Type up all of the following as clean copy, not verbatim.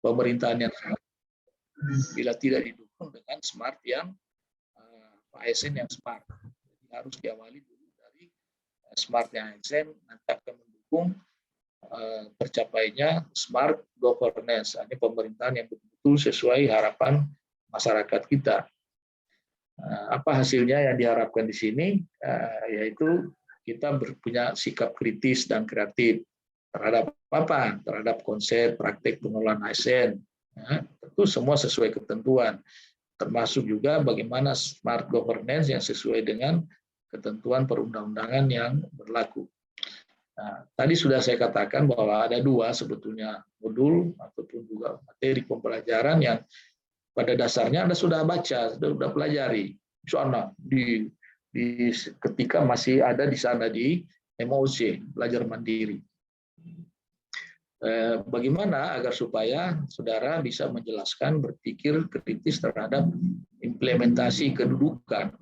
pemerintahan yang smart bila tidak didukung dengan smart yang ASN yang smart. Jadi harus diawali dulu dari smart yang ASN, nanti akan mendukung tercapainya smart governance. Ini pemerintahan yang betul-betul sesuai harapan masyarakat kita. Apa hasilnya yang diharapkan di sini? Yaitu kita punya sikap kritis dan kreatif terhadap apa? Terhadap konsep praktek pengelolaan ASN. Tentu semua sesuai ketentuan, termasuk juga bagaimana smart governance yang sesuai dengan ketentuan perundang-undangan yang berlaku. Nah, tadi sudah saya katakan bahwa ada dua sebetulnya modul ataupun juga materi pembelajaran yang pada dasarnya Anda sudah baca, sudah pelajari di sana, ketika masih ada di sana di MOC, belajar mandiri. Bagaimana agar supaya saudara bisa menjelaskan, berpikir kritis terhadap implementasi kedudukan,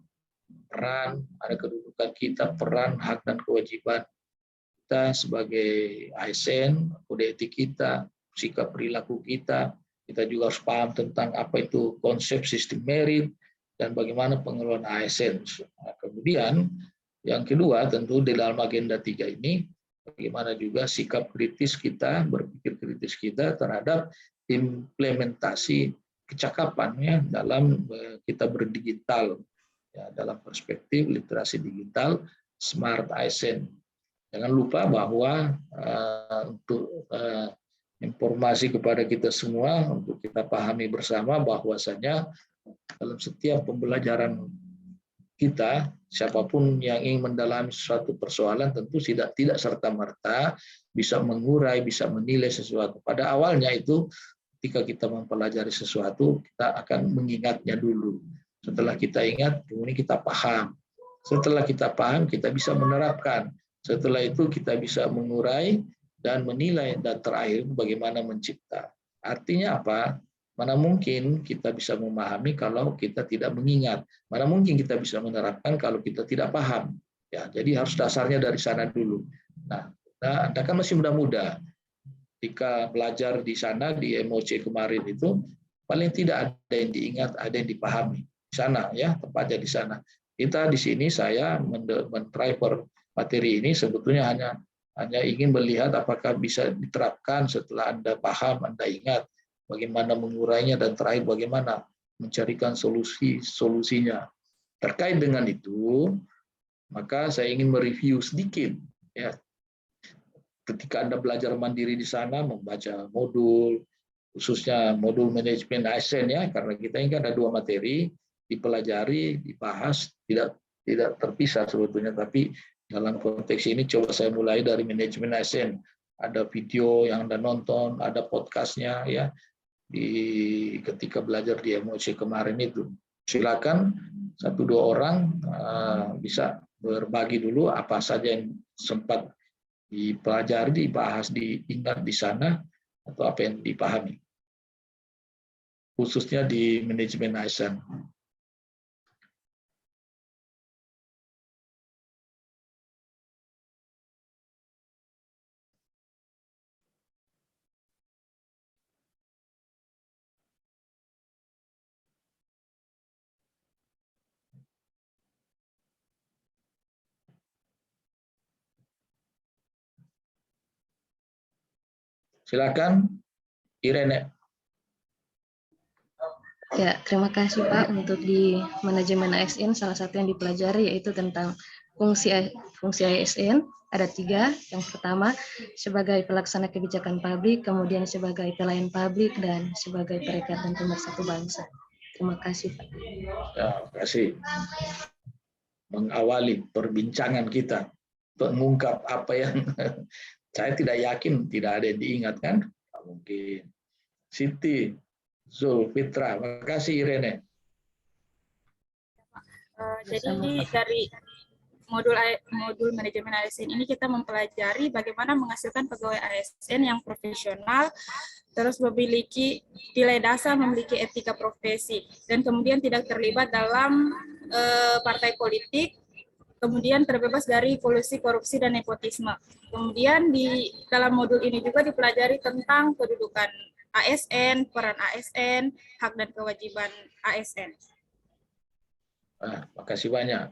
peran, ada kedudukan kita, peran, hak dan kewajiban kita sebagai ASN, kode etik kita, sikap perilaku kita juga harus paham tentang apa itu konsep sistem merit dan bagaimana pengelolaan ASN. Nah, kemudian yang kedua tentu di dalam agenda 3 ini bagaimana juga sikap kritis kita, berpikir kritis kita terhadap implementasi kecakapan ya dalam kita berdigital ya, dalam perspektif literasi digital smart ASN. Jangan lupa bahwa untuk informasi kepada kita semua untuk kita pahami bersama bahwasanya dalam setiap pembelajaran kita, siapapun yang ingin mendalami suatu persoalan tentu tidak serta-merta bisa mengurai, bisa menilai sesuatu. Pada awalnya itu ketika kita mempelajari sesuatu, kita akan mengingatnya dulu. Setelah kita ingat, kemudian kita paham. Setelah kita paham, kita bisa menerapkan. Setelah itu kita bisa mengurai dan menilai, dan terakhir bagaimana mencipta. Artinya apa? Mana mungkin kita bisa memahami kalau kita tidak mengingat. Mana mungkin kita bisa menerapkan kalau kita tidak paham. Ya, jadi harus dasarnya dari sana dulu. Nah, Anda kan masih muda-muda. Ketika belajar di sana di MOC kemarin itu paling tidak ada yang diingat, ada yang dipahami. Di sana ya, tepatnya di sana. Kita di sini saya men-driver materi ini sebetulnya hanya ingin melihat apakah bisa diterapkan setelah Anda paham, Anda ingat. Bagaimana mengurainya dan terakhir bagaimana mencarikan solusinya. Terkait dengan itu, maka saya ingin mereview sedikit ya. Ketika Anda belajar mandiri di sana, membaca modul, khususnya modul manajemen ASN ya, karena kita ini kan ada 2 materi, dipelajari, dibahas, tidak terpisah sebetulnya, tapi dalam konteks ini coba saya mulai dari manajemen ASN. Ada video yang Anda nonton, ada podcastnya ya. Ketika belajar di MOC kemarin itu, silakan 1-2 orang bisa berbagi dulu apa saja yang sempat dipelajari, dibahas, diingat di sana atau apa yang dipahami, khususnya di manajemen ASN. Silakan, Irene. Ya, terima kasih Pak. Untuk di manajemen ASN salah satu yang dipelajari yaitu tentang fungsi ASN. Ada 3. Yang pertama sebagai pelaksana kebijakan publik, kemudian sebagai pelayan publik, dan sebagai perekat dan pemersatu bangsa. Terima kasih Pak. Ya, terima kasih. Mengawali perbincangan kita untuk mengungkap apa yang saya tidak yakin tidak ada yang diingat kan? Tidak mungkin. Siti, Zul, Fitra, makasih Irene. Jadi dari modul manajemen ASN ini kita mempelajari bagaimana menghasilkan pegawai ASN yang profesional, terus memiliki nilai dasar, memiliki etika profesi, dan kemudian tidak terlibat dalam partai politik, kemudian terbebas dari kolusi, korupsi, dan nepotisme. Kemudian di dalam modul ini juga dipelajari tentang kedudukan ASN, peran ASN, hak dan kewajiban ASN. Makasih banyak.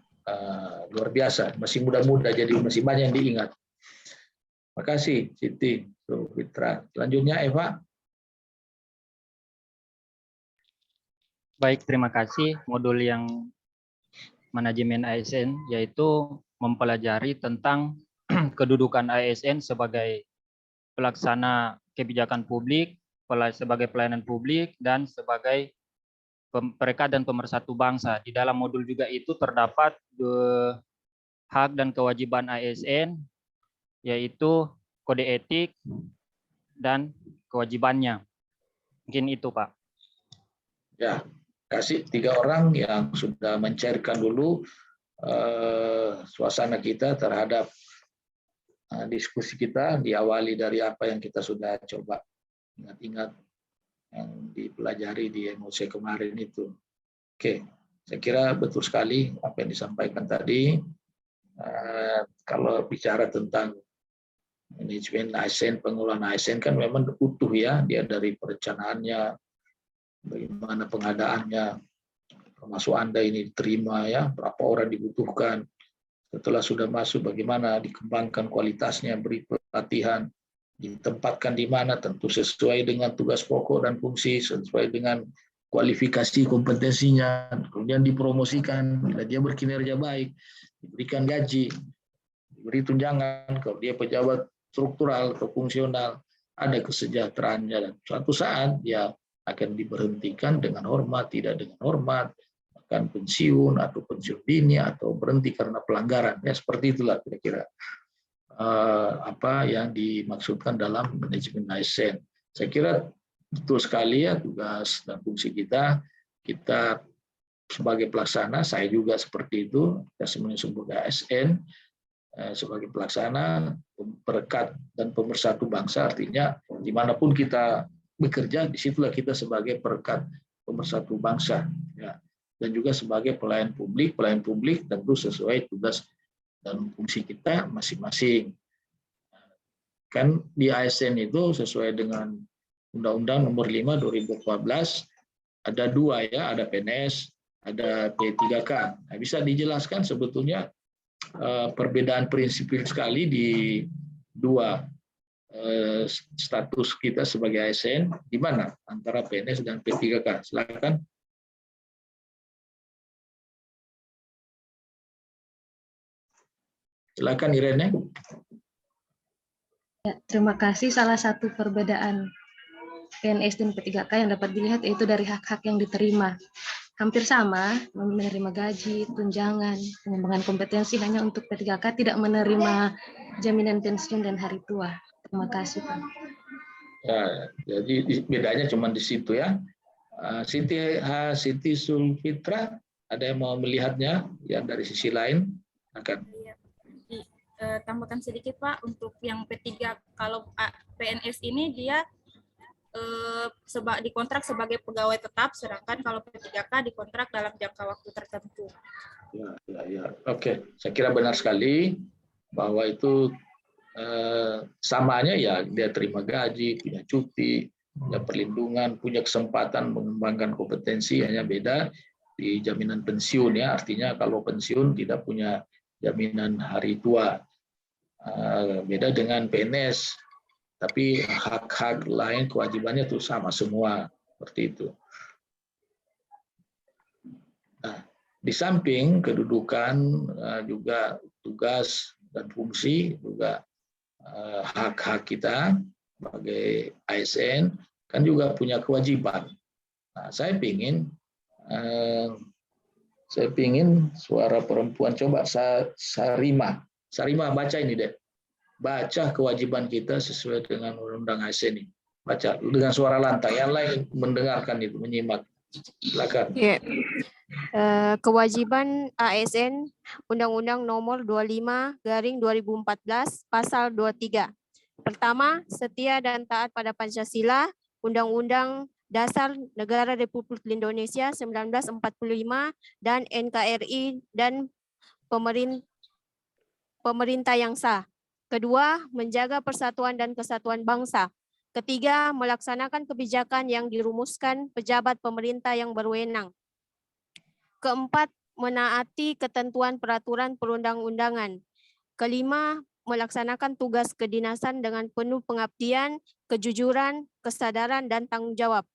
Luar biasa, masih muda-muda jadi masih banyak yang diingat. Makasih Siti Sulfitra. Selanjutnya Eva. Baik, terima kasih. Modul yang manajemen ASN yaitu mempelajari tentang kedudukan ASN sebagai pelaksana kebijakan publik, sebagai pelayanan publik, dan sebagai perekat dan pemersatu bangsa. Di dalam modul juga itu terdapat hak dan kewajiban ASN, yaitu kode etik dan kewajibannya. Mungkin itu, Pak. Ya, kasih 3 orang yang sudah mencairkan dulu suasana kita terhadap diskusi kita, diawali dari apa yang kita sudah coba ingat-ingat yang dipelajari di MOC kemarin itu. Oke, saya kira betul sekali apa yang disampaikan tadi. Kalau bicara tentang manajemen ASN, pengelolaan ASN kan memang utuh ya, dia dari perencanaannya, bagaimana pengadaannya, termasuk Anda ini diterima ya, berapa orang dibutuhkan, setelah sudah masuk bagaimana dikembangkan kualitasnya, beri pelatihan, ditempatkan di mana tentu sesuai dengan tugas pokok dan fungsi, sesuai dengan kualifikasi kompetensinya, kemudian dipromosikan bila dia berkinerja baik, diberikan gaji, diberi tunjangan, kalau dia pejabat struktural atau fungsional, ada kesejahteraannya, dan suatu saat dia akan diberhentikan dengan hormat, tidak dengan hormat, akan pensiun atau pensiun dini atau berhenti karena pelanggaran. Ya seperti itulah kira-kira apa yang dimaksudkan dalam manajemen ASN. Saya kira betul sekali ya tugas dan fungsi kita. Kita sebagai pelaksana, saya juga seperti itu, kita semuanya sebagai ASN, sebagai pelaksana, perekat dan pemersatu bangsa, artinya dimanapun kita bekerja, disitulah kita sebagai perekat pemersatu bangsa. Ya. Dan juga sebagai pelayan publik tentu sesuai tugas dan fungsi kita masing-masing. Kan di ASN itu sesuai dengan Undang-Undang Nomor 5 2014 ada 2 ya, ada PNS, ada P3K. Nah, bisa dijelaskan sebetulnya perbedaan prinsipil sekali di 2 status kita sebagai ASN, di mana antara PNS dan P3K. Silakan. Silakan Irene. Ya, terima kasih. Salah satu perbedaan PNS dan P3K yang dapat dilihat yaitu dari hak-hak yang diterima. Hampir sama, menerima gaji, tunjangan, pengembangan kompetensi, hanya untuk P3K tidak menerima jaminan pensiun dan hari tua. Terima kasih, Pak. Ya, jadi bedanya cuma di situ ya. Siti Sulfitra, ada yang mau melihatnya yang dari sisi lain? Akan. Tambahkan sedikit Pak, untuk yang P3, kalau PNS ini dia dikontrak sebagai pegawai tetap, sedangkan kalau P3K dikontrak dalam jangka waktu tertentu. Ya. Oke, saya kira benar sekali bahwa itu samanya ya, dia terima gaji, punya cuti, punya perlindungan, punya kesempatan mengembangkan kompetensi, hanya beda di jaminan pensiun ya, artinya kalau pensiun tidak punya jaminan hari tua. Beda dengan PNS, tapi hak-hak lain kewajibannya itu sama semua, seperti itu. Nah, di samping kedudukan juga tugas dan fungsi, juga hak-hak kita sebagai ASN kan juga punya kewajiban. Nah, saya pingin suara perempuan, coba Sarima baca ini deh. Baca kewajiban kita sesuai dengan Undang-Undang ASN ini. Baca dengan suara lantang, yang lain mendengarkan itu, menyimak. Silakan. Ya. Kewajiban ASN Undang-Undang Nomor 25/2014 Pasal 23. Pertama, setia dan taat pada Pancasila, Undang-Undang Dasar Negara Republik Indonesia 1945 dan NKRI dan pemerintah yang sah. Kedua, menjaga persatuan dan kesatuan bangsa. Ketiga, melaksanakan kebijakan yang dirumuskan pejabat pemerintah yang berwenang. Keempat, menaati ketentuan peraturan perundang-undangan. Kelima, melaksanakan tugas kedinasan dengan penuh pengabdian, kejujuran, kesadaran, dan tanggung jawab.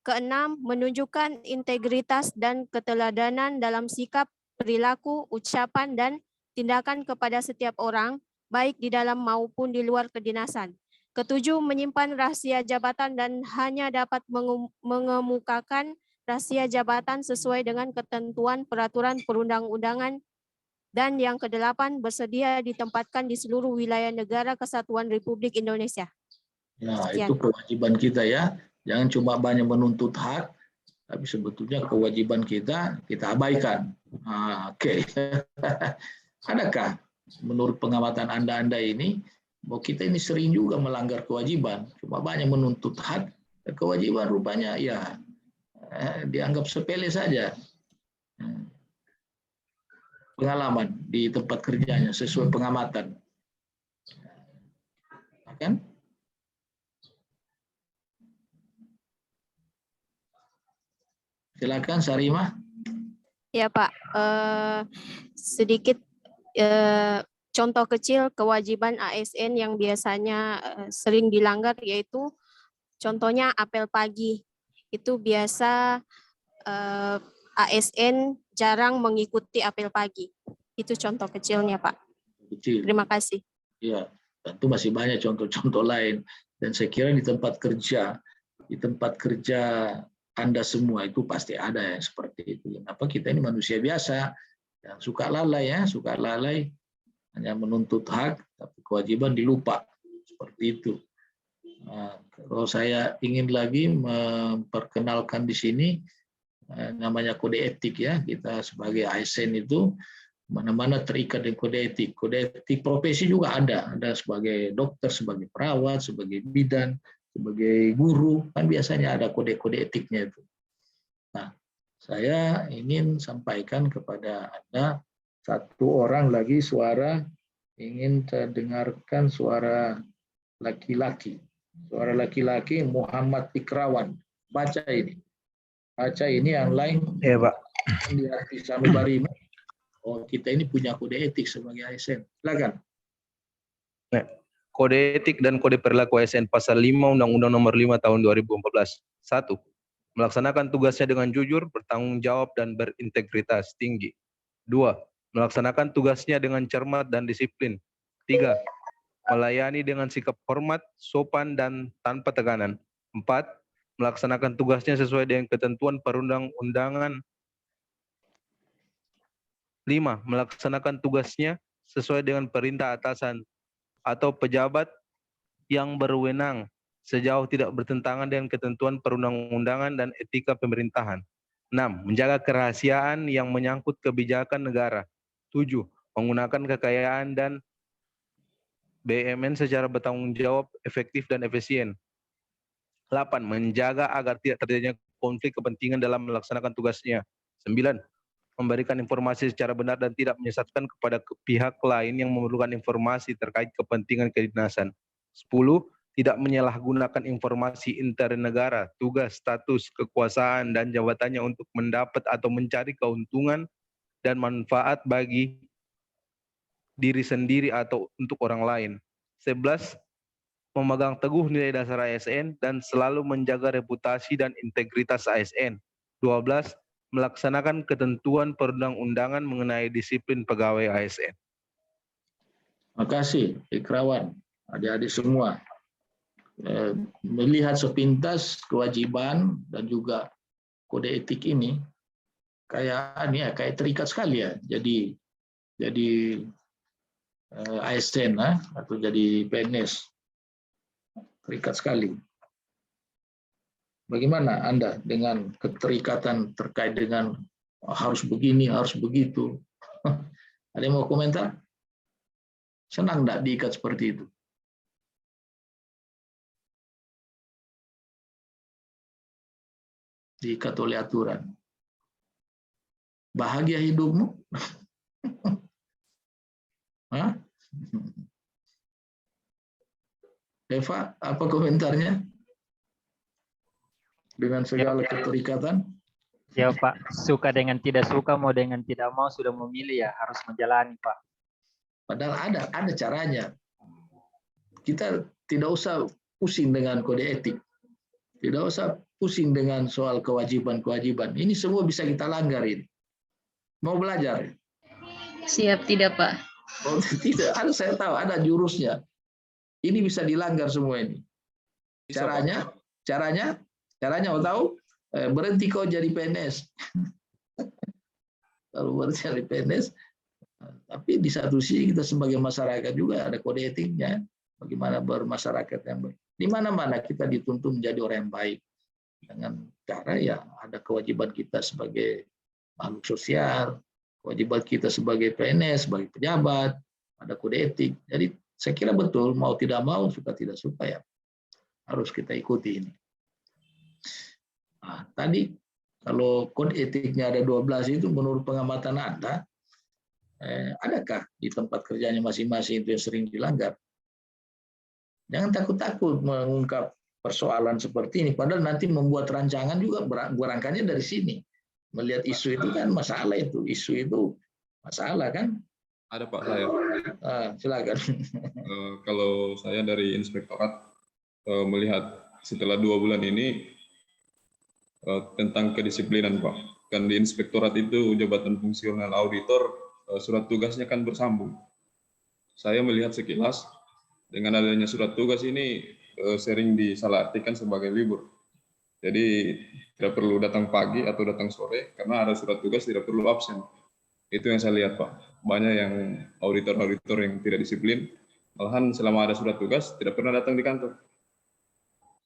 Keenam, menunjukkan integritas dan keteladanan dalam sikap, perilaku, ucapan, dan tindakan kepada setiap orang, baik di dalam maupun di luar kedinasan. Ketujuh, menyimpan rahasia jabatan dan hanya dapat mengemukakan rahasia jabatan sesuai dengan ketentuan peraturan perundang-undangan. Dan yang kedelapan, bersedia ditempatkan di seluruh wilayah negara kesatuan Republik Indonesia. Nah, Sekian. itu kewajiban kita ya. Jangan cuma banyak menuntut hak, tapi sebetulnya kewajiban kita abaikan. Oke. Adakah menurut pengamatan Anda ini, bahwa kita ini sering juga melanggar kewajiban, cuma banyak menuntut hak, kewajiban rupanya ya dianggap sepele saja. Pengalaman di tempat kerjanya sesuai pengamatan, kan? Silakan Sarimah. Ya Pak, sedikit contoh kecil kewajiban ASN yang biasanya sering dilanggar, yaitu contohnya apel pagi. Itu biasa ASN jarang mengikuti apel pagi. Itu contoh kecilnya Pak. Kecil. Terima kasih. Ya, tentu masih banyak contoh-contoh lain. Dan saya kira di tempat kerja Anda semua itu pasti ada yang seperti itu. Kenapa kita ini manusia biasa yang suka lalai hanya menuntut hak, tapi kewajiban dilupa seperti itu. Nah, kalau saya ingin lagi memperkenalkan di sini namanya kode etik ya, kita sebagai ASN itu mana-mana terikat dengan kode etik. Kode etik profesi juga ada sebagai dokter, sebagai perawat, sebagai bidan, sebagai guru, kan biasanya ada kode-kode etiknya itu. Nah, saya ingin sampaikan kepada Anda satu orang lagi suara, ingin saya dengarkan suara laki-laki. Suara laki-laki Muhammad Ikrawan. Baca ini yang lain. Iya, Pak. Di hati sanubari. Oh, kita ini punya kode etik sebagai ASN. Silakan. Kode etik dan kode perilaku ASN pasal 5 Undang-Undang Nomor 5 Tahun 2014. 1. Melaksanakan tugasnya dengan jujur, bertanggung jawab, dan berintegritas tinggi. 2. Melaksanakan tugasnya dengan cermat dan disiplin. 3. Melayani dengan sikap hormat, sopan, dan tanpa tekanan. 4. Melaksanakan tugasnya sesuai dengan ketentuan perundang-undangan. 5. Melaksanakan tugasnya sesuai dengan perintah atasan atau pejabat yang berwenang sejauh tidak bertentangan dengan ketentuan perundang-undangan dan etika pemerintahan. 6. Menjaga kerahasiaan yang menyangkut kebijakan negara. 7. Menggunakan kekayaan dan BUMN secara bertanggung jawab, efektif, dan efisien. 8. Menjaga agar tidak terjadinya konflik kepentingan dalam melaksanakan tugasnya. 9. Memberikan informasi secara benar dan tidak menyesatkan kepada pihak lain yang memerlukan informasi terkait kepentingan kedinasan. 10. Tidak menyalahgunakan informasi intern negara, tugas, status, kekuasaan, dan jabatannya untuk mendapat atau mencari keuntungan dan manfaat bagi diri sendiri atau untuk orang lain. 11. Memegang teguh nilai dasar ASN dan selalu menjaga reputasi dan integritas ASN. 12. Melaksanakan ketentuan perundang-undangan mengenai disiplin pegawai ASN. Terima kasih, Ikrawan, adik-adik semua. Melihat sepintas kewajiban dan juga kode etik ini, kayak terikat sekali ya. Jadi ASN atau jadi PNS, terikat sekali. Bagaimana Anda dengan keterikatan terkait dengan harus begini, harus begitu? Ada yang mau komentar? Senang enggak diikat seperti itu? Diikat oleh aturan. Bahagia hidupmu? Hah? Eva, apa komentarnya dengan segala keterikatan? Ya Pak, suka dengan tidak suka, mau dengan tidak mau sudah memilih ya harus menjalani Pak. Padahal ada caranya. Kita tidak usah pusing dengan kode etik. Tidak usah pusing dengan soal kewajiban-kewajiban. Ini semua bisa kita langgar ini. Mau belajar? Siap tidak, Pak? Oh, tidak, saya tahu ada jurusnya. Ini bisa dilanggar semua ini. Caranya mau tahu? Berhenti kau jadi PNS. Kalau berhenti jadi PNS, tapi di satu sisi kita sebagai masyarakat juga ada kode etiknya. Bagaimana bermasyarakat yang baik. Di mana-mana kita dituntut menjadi orang yang baik. Dengan cara ya ada kewajiban kita sebagai makhluk sosial, kewajiban kita sebagai PNS, sebagai pejabat, ada kode etik. Jadi saya kira betul, mau tidak mau, suka tidak suka ya harus kita ikuti ini. Nah, tadi kalau kode etiknya ada 12 itu menurut pengamatan Anda, adakah di tempat kerjanya masing-masing itu yang sering dilanggar? Jangan takut-takut mengungkap persoalan seperti ini, padahal nanti membuat rancangan juga berangkanya dari sini. Melihat isu itu kan masalah itu, isu itu masalah kan? Ada Pak saya. Silakan. Kalau saya dari inspektorat melihat setelah 2 bulan ini tentang kedisiplinan Pak. Kan di inspektorat itu jabatan fungsional auditor surat tugasnya kan bersambung. Saya melihat sekilas dengan adanya surat tugas ini sering disalahartikan sebagai libur. Jadi tidak perlu datang pagi atau datang sore karena ada surat tugas tidak perlu absen. Itu yang saya lihat Pak. Banyak yang auditor-auditor yang tidak disiplin, malahan selama ada surat tugas tidak pernah datang di kantor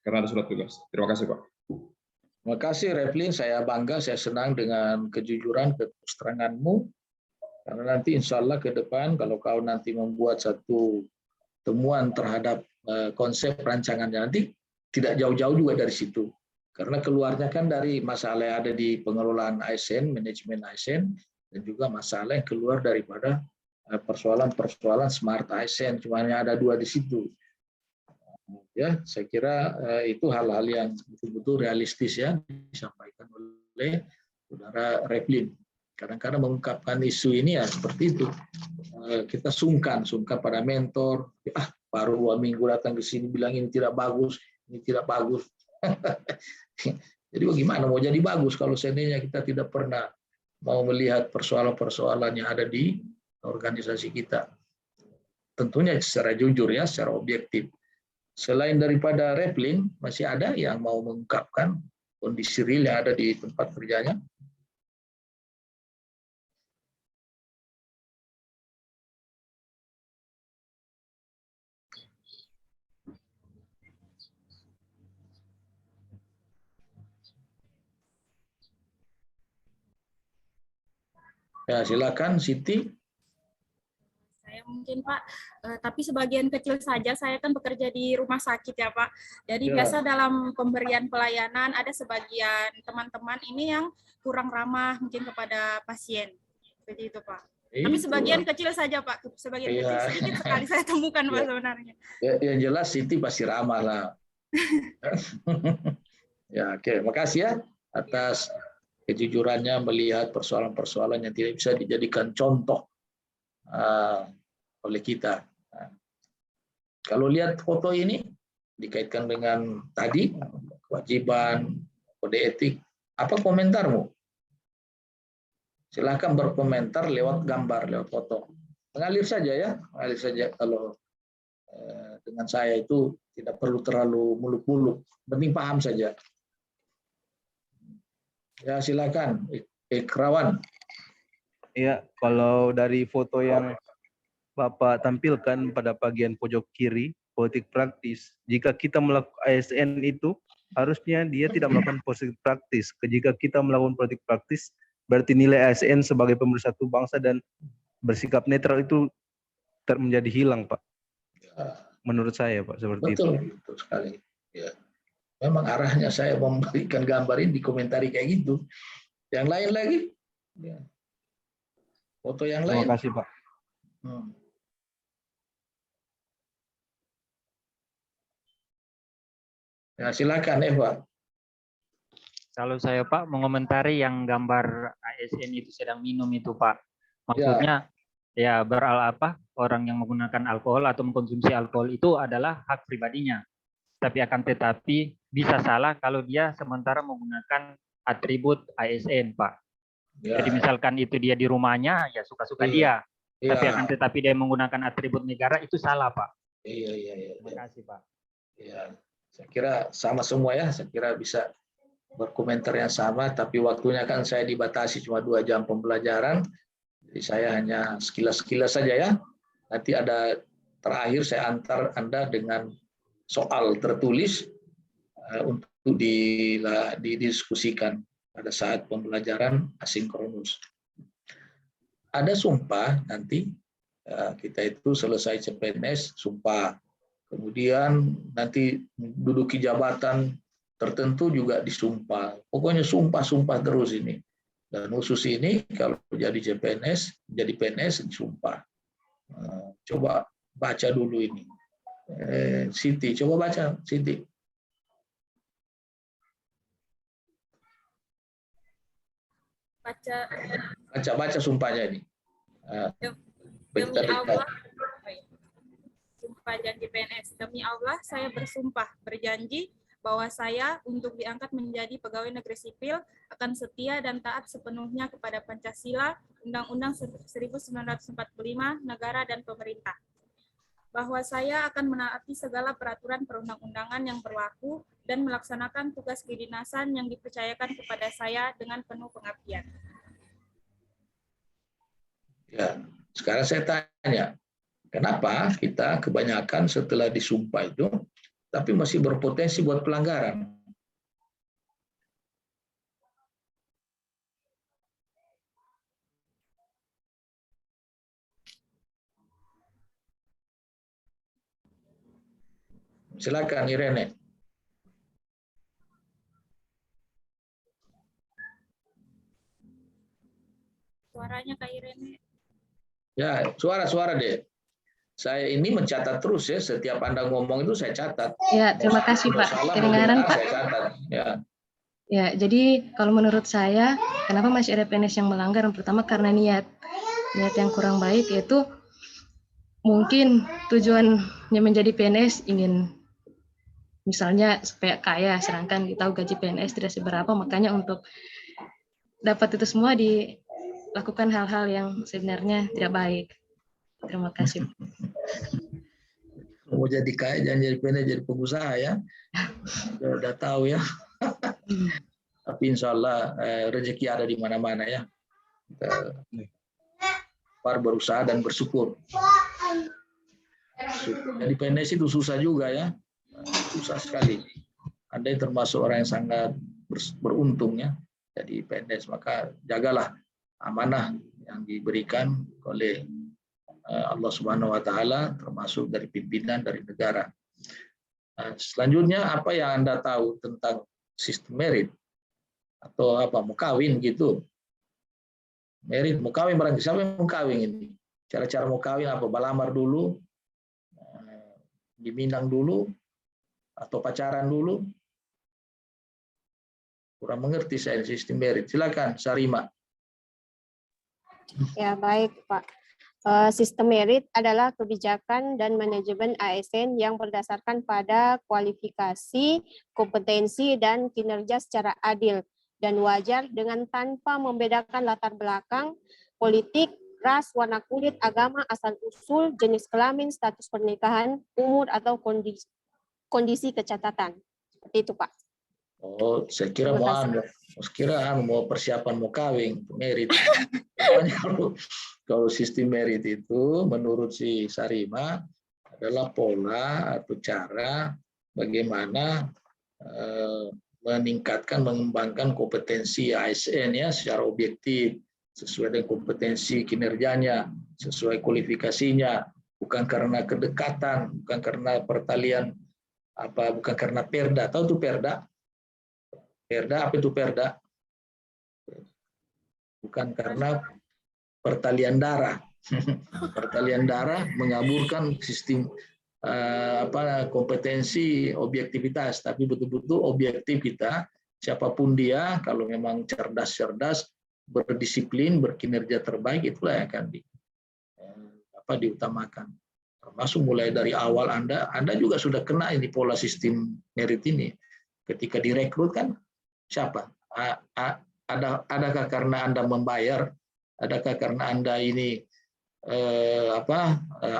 karena ada surat tugas. Terima kasih Pak. Terima kasih Reflin, saya bangga, saya senang dengan kejujuran, keteranganmu. Karena nanti insya Allah ke depan kalau kau nanti membuat satu temuan terhadap konsep rancangannya nanti tidak jauh-jauh juga dari situ. Karena keluarnya kan dari masalah yang ada di pengelolaan ASN, manajemen ASN, dan juga masalah yang keluar daripada persoalan-persoalan smart ASN, cuma ada 2 di situ. Ya, saya kira itu hal-hal yang betul-betul realistis ya disampaikan oleh Saudara Reflin. Kadang-kadang mengungkapkan isu ini ya seperti itu. Kita sungkan pada mentor. Baru 2 minggu datang ke sini bilang ini tidak bagus, ini tidak bagus. Jadi bagaimana mau jadi bagus kalau seandainya kita tidak pernah mau melihat persoalan-persoalan yang ada di organisasi kita. Tentunya secara jujur ya, secara objektif. Selain daripada Reflin, masih ada yang mau mengungkapkan kondisi real yang ada di tempat kerjanya? Ya, silakan Siti. Saya mungkin Pak, tapi sebagian kecil saja. Saya kan bekerja di rumah sakit ya Pak. Jadi biasa dalam pemberian pelayanan ada sebagian teman-teman ini yang kurang ramah mungkin kepada pasien. Seperti itu Pak. Tapi sebagian kecil saja Pak. Sebagian kecil sedikit sekali saya temukan Pak sebenarnya. Ya, yang jelas Siti pasti ramah lah. Ya, oke. Makasih ya atas kejujurannya melihat persoalan-persoalan yang tidak bisa dijadikan contoh oleh kita. Kalau lihat foto ini dikaitkan dengan tadi kewajiban, kode etik, apa komentarmu? Silakan berkomentar lewat gambar, lewat foto. Mengalir saja ya, mengalir saja. Kalau dengan saya itu tidak perlu terlalu muluk-muluk, penting paham saja. Ya silakan, Ikrawan. Ya, kalau dari foto yang Bapak tampilkan pada bagian pojok kiri, politik praktis, jika kita melakukan ASN itu, harusnya dia tidak melakukan politik praktis. Jika kita melakukan politik praktis, berarti nilai ASN sebagai pemersatu bangsa dan bersikap netral itu menjadi hilang, Pak. Menurut saya, Pak, seperti itu. Betul sekali. Ya. Memang arahnya saya memberikan gambar ini dikomentari kayak gitu. Yang lain lagi? Ya. Foto yang lain? Terima kasih, Pak. Ya, silakan Eva. Kalau saya Pak mengomentari yang gambar ASN itu sedang minum itu Pak. Maksudnya ya orang yang menggunakan alkohol atau mengkonsumsi alkohol itu adalah hak pribadinya. Tetapi bisa salah kalau dia sementara menggunakan atribut ASN Pak. Ya. Jadi misalkan itu dia di rumahnya ya suka-suka dia. Tetapi dia menggunakan atribut negara itu salah Pak. Iya. Terima kasih Pak. Ya, saya kira sama semua ya. Saya kira bisa berkomentar yang sama, tapi waktunya kan saya dibatasi cuma 2 jam pembelajaran. Jadi saya hanya sekilas-sekilas saja ya. Nanti ada terakhir saya antar Anda dengan soal tertulis untuk didiskusikan pada saat pembelajaran asinkronus. Ada sumpah nanti kita itu selesai CPNS sumpah. Kemudian nanti duduki jabatan tertentu juga disumpah. Pokoknya sumpah terus ini. Dan khusus ini kalau jadi CPNS, jadi PNS disumpah. Coba baca dulu ini. Siti, coba baca Siti. Baca sumpahnya ini. Demi Allah, sumpah janji PNS. Demi Allah, saya bersumpah berjanji bahwa saya untuk diangkat menjadi pegawai negeri sipil akan setia dan taat sepenuhnya kepada Pancasila, Undang-Undang 1945, negara dan pemerintah. Bahwa saya akan menaati segala peraturan perundang-undangan yang berlaku dan melaksanakan tugas kedinasan yang dipercayakan kepada saya dengan penuh pengabdian. Ya, sekarang saya tanya, kenapa kita kebanyakan setelah disumpah itu, tapi masih berpotensi buat pelanggaran? Silakan Irene. Suaranya Kak Irene. Ya, suara deh. Saya ini mencatat terus ya, setiap Anda ngomong itu saya catat. Ya, terima kasih Pak. Kedengaran Pak. Saya catat. Ya, jadi kalau menurut saya, kenapa masih ada PNS yang melanggar? Yang pertama karena niat yang kurang baik, yaitu mungkin tujuannya menjadi PNS ingin misalnya supaya kaya, sedangkan kita tahu gaji PNS tidak seberapa, makanya untuk dapat itu semua dilakukan hal-hal yang sebenarnya tidak baik. Terima kasih. Mau jadi kaya, jangan jadi PNS, jadi pengusaha ya. Udah tahu ya. Tapi insya Allah rezeki ada di mana-mana ya. Kita berusaha dan bersyukur. Jadi PNS itu susah juga ya. Susah sekali. Anda termasuk orang yang sangat beruntung ya. Jadi PNS, maka jagalah amanah yang diberikan oleh Allah Subhanahu wa taala, termasuk dari pimpinan dari negara. Selanjutnya apa yang Anda tahu tentang sistem merit atau apa, mau kawin gitu? Merit, mau kawin barangkali, siapa yang mau kawin ini? Cara-cara mau kawin apa? Balamar dulu, diminang dulu, atau pacaran dulu? Kurang mengerti saya sistem merit. Silakan Sarima. Ya, baik Pak. Sistem merit adalah kebijakan dan manajemen ASN yang berdasarkan pada kualifikasi, kompetensi, dan kinerja secara adil dan wajar dengan tanpa membedakan latar belakang, politik, ras, warna kulit, agama, asal-usul, jenis kelamin, status pernikahan, umur, atau kondisi kecatatan. Seperti itu, Pak. Oh, saya kira mau persiapan mau kawin, merit. Kalau sistem merit itu menurut si Sarima adalah pola atau cara bagaimana meningkatkan, mengembangkan kompetensi ASN ya secara objektif sesuai dengan kompetensi kinerjanya, sesuai kualifikasinya, bukan karena kedekatan, bukan karena pertalian bukan karena perda. Tahu tuh perda? Perda apa itu perda? Bukan karena pertalian darah. Pertalian darah mengaburkan sistem kompetensi objektivitas, tapi betul-betul objektif kita, siapapun dia, kalau memang cerdas-cerdas, berdisiplin, berkinerja terbaik, itulah yang akan diutamakan. Termasuk mulai dari awal Anda juga sudah kena ini pola sistem merit ini. Ketika direkrut kan siapa? Adakah karena Anda membayar? Adakah karena Anda ini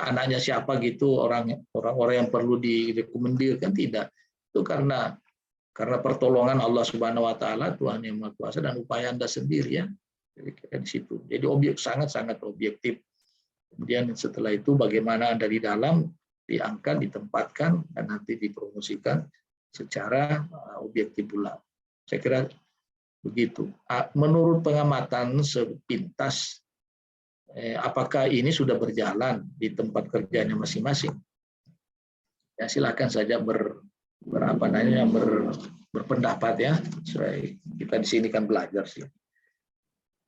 anaknya siapa gitu, orang-orang yang perlu direkomendir? Kan tidak. Itu karena pertolongan Allah Subhanahu wa taala, Tuhan yang Maha Kuasa, dan upaya Anda sendiri ya. Jadi di situ. Jadi sangat-sangat objektif. Kemudian setelah itu bagaimana Anda di dalam diangkat, ditempatkan, dan nanti dipromosikan secara objektif pula. Saya kira begitu. Menurut pengamatan sepintas, apakah ini sudah berjalan di tempat kerjanya masing-masing? Ya, silakan saja berpendapat ya. Kita di sini kan belajar sih.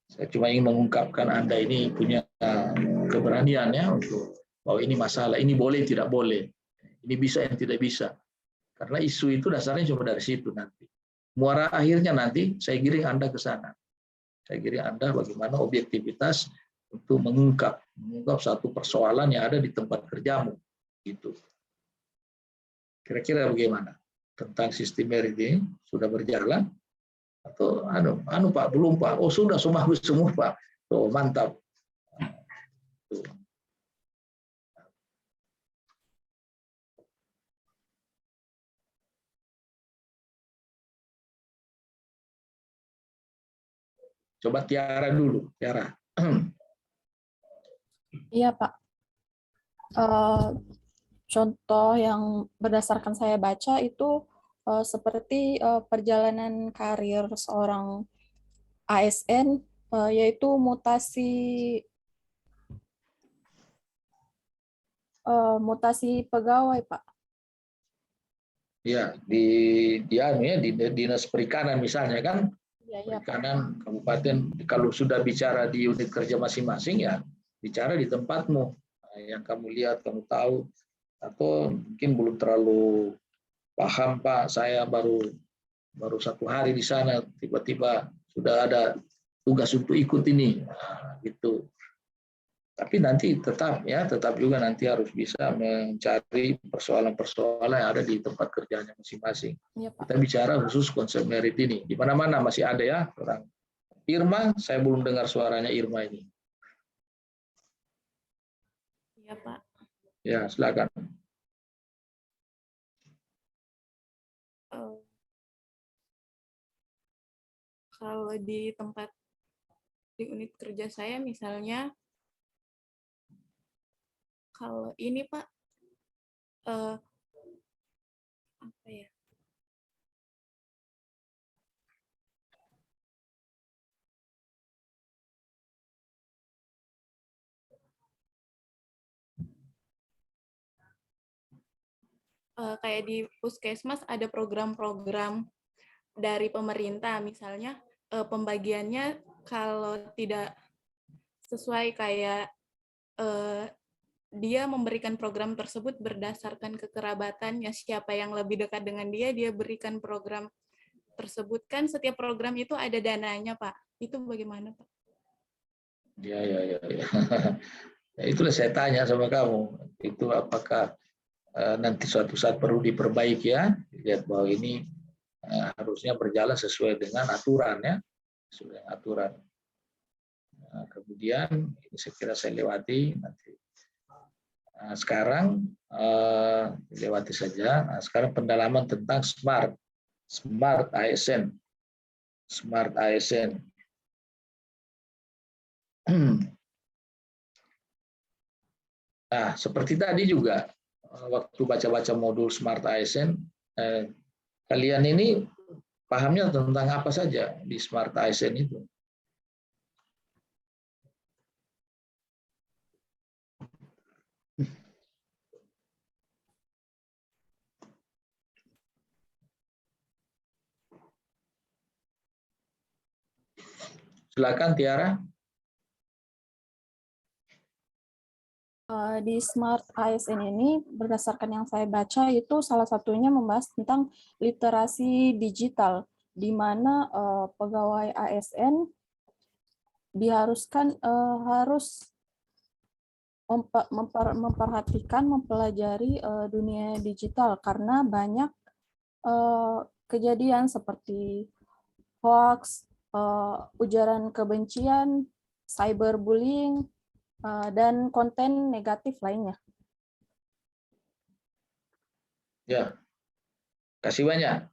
Saya cuma ingin mengungkapkan Anda ini punya keberanian ya untuk bahwa ini masalah, ini boleh tidak boleh, ini bisa yang tidak bisa. Karena isu itu dasarnya cuma dari situ nanti. Muara akhirnya nanti saya giring Anda ke sana. Saya giring Anda bagaimana objektivitas untuk mengungkap satu persoalan yang ada di tempat kerjamu. Gitu. Kira-kira bagaimana tentang sistem merit ini? Sudah berjalan? Atau Pak, belum Pak? Oh sudah bagus semua Pak. Oh mantap. Tuh. Coba Tiara dulu, Tiara. Iya Pak. Contoh yang berdasarkan saya baca itu seperti perjalanan karir seorang ASN, yaitu mutasi pegawai, Pak. Ya, di dinas perikanan misalnya kan, perikanan kabupaten, kalau sudah bicara di unit kerja masing-masing ya bicara di tempatmu, yang kamu lihat, kamu tahu, atau mungkin belum terlalu paham Pak, saya baru 1 hari di sana, tiba-tiba sudah ada tugas untuk ikut ini, gitu. Tapi nanti tetap juga nanti harus bisa mencari persoalan-persoalan yang ada di tempat kerjanya masing-masing. Ya, kita bicara khusus konsep merit ini, di mana-mana masih ada ya orang. Irma, saya belum dengar suaranya Irma ini. Iya Pak. Ya silakan. Kalau di unit kerja saya misalnya, kalau ini Pak, apa ya? Kayak di puskesmas ada program-program dari pemerintah, misalnya pembagiannya kalau tidak sesuai kayak dia memberikan program tersebut berdasarkan kekerabatannya, siapa yang lebih dekat dengan dia berikan program tersebut. Kan setiap program itu ada dananya, Pak. Itu bagaimana, Pak? Ya. Ya, itulah saya tanya sama kamu. Itu apakah nanti suatu saat perlu diperbaiki ya? Lihat bahwa ini harusnya berjalan sesuai dengan aturan ya, sesuai dengan aturan. Nah, kemudian ini saya kira saya lewati nanti. Nah, sekarang lewati saja. Nah, sekarang pendalaman tentang smart ASN, smart ASN. Nah, seperti tadi juga waktu baca-baca modul smart ASN, kalian ini pahamnya tentang apa saja di smart ASN itu? Silakan Tiara. Di Smart ASN ini, berdasarkan yang saya baca, itu salah satunya membahas tentang literasi digital, di mana pegawai ASN diharuskan harus memperhatikan, mempelajari dunia digital, karena banyak kejadian seperti hoax, ujaran kebencian, cyberbullying, dan konten negatif lainnya. Ya, kasih banyak.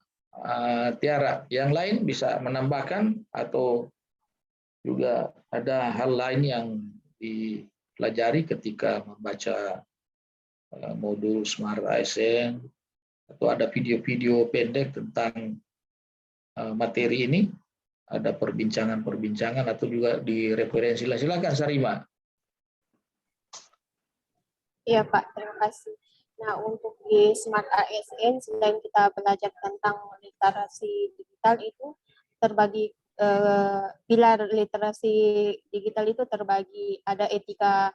Tiara, yang lain bisa menambahkan atau juga ada hal lain yang dipelajari ketika membaca modul Smart ASN, atau ada video-video pendek tentang materi ini, ada perbincangan-perbincangan atau juga di referensi. Silakan Sarima. Iya Pak, terima kasih. Nah, untuk di Smart ASN, selain kita belajar tentang literasi digital itu terbagi, pilar literasi digital itu terbagi, ada etika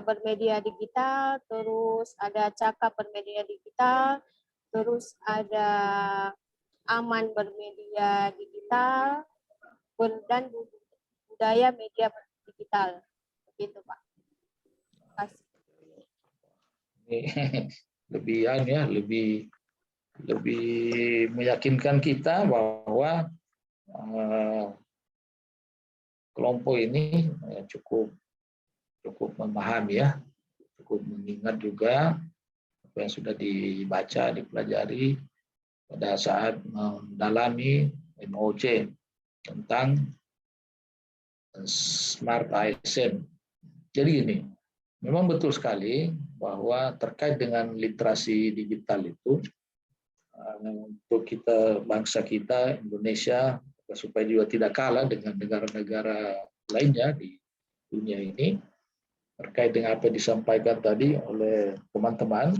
bermedia digital, terus ada cakap bermedia digital, terus ada aman bermedia digital, dan budaya media digital. Begitu, Pak. Terima kasih. Lebih meyakinkan kita bahwa kelompok ini cukup memahami ya, cukup mengingat juga apa yang sudah dibaca, dipelajari pada saat mendalami MOC tentang Smart ASN. Jadi gini, memang betul sekali bahwa terkait dengan literasi digital itu, untuk kita, bangsa kita, Indonesia, supaya juga tidak kalah dengan negara-negara lainnya di dunia ini, terkait dengan apa yang disampaikan tadi oleh teman-teman,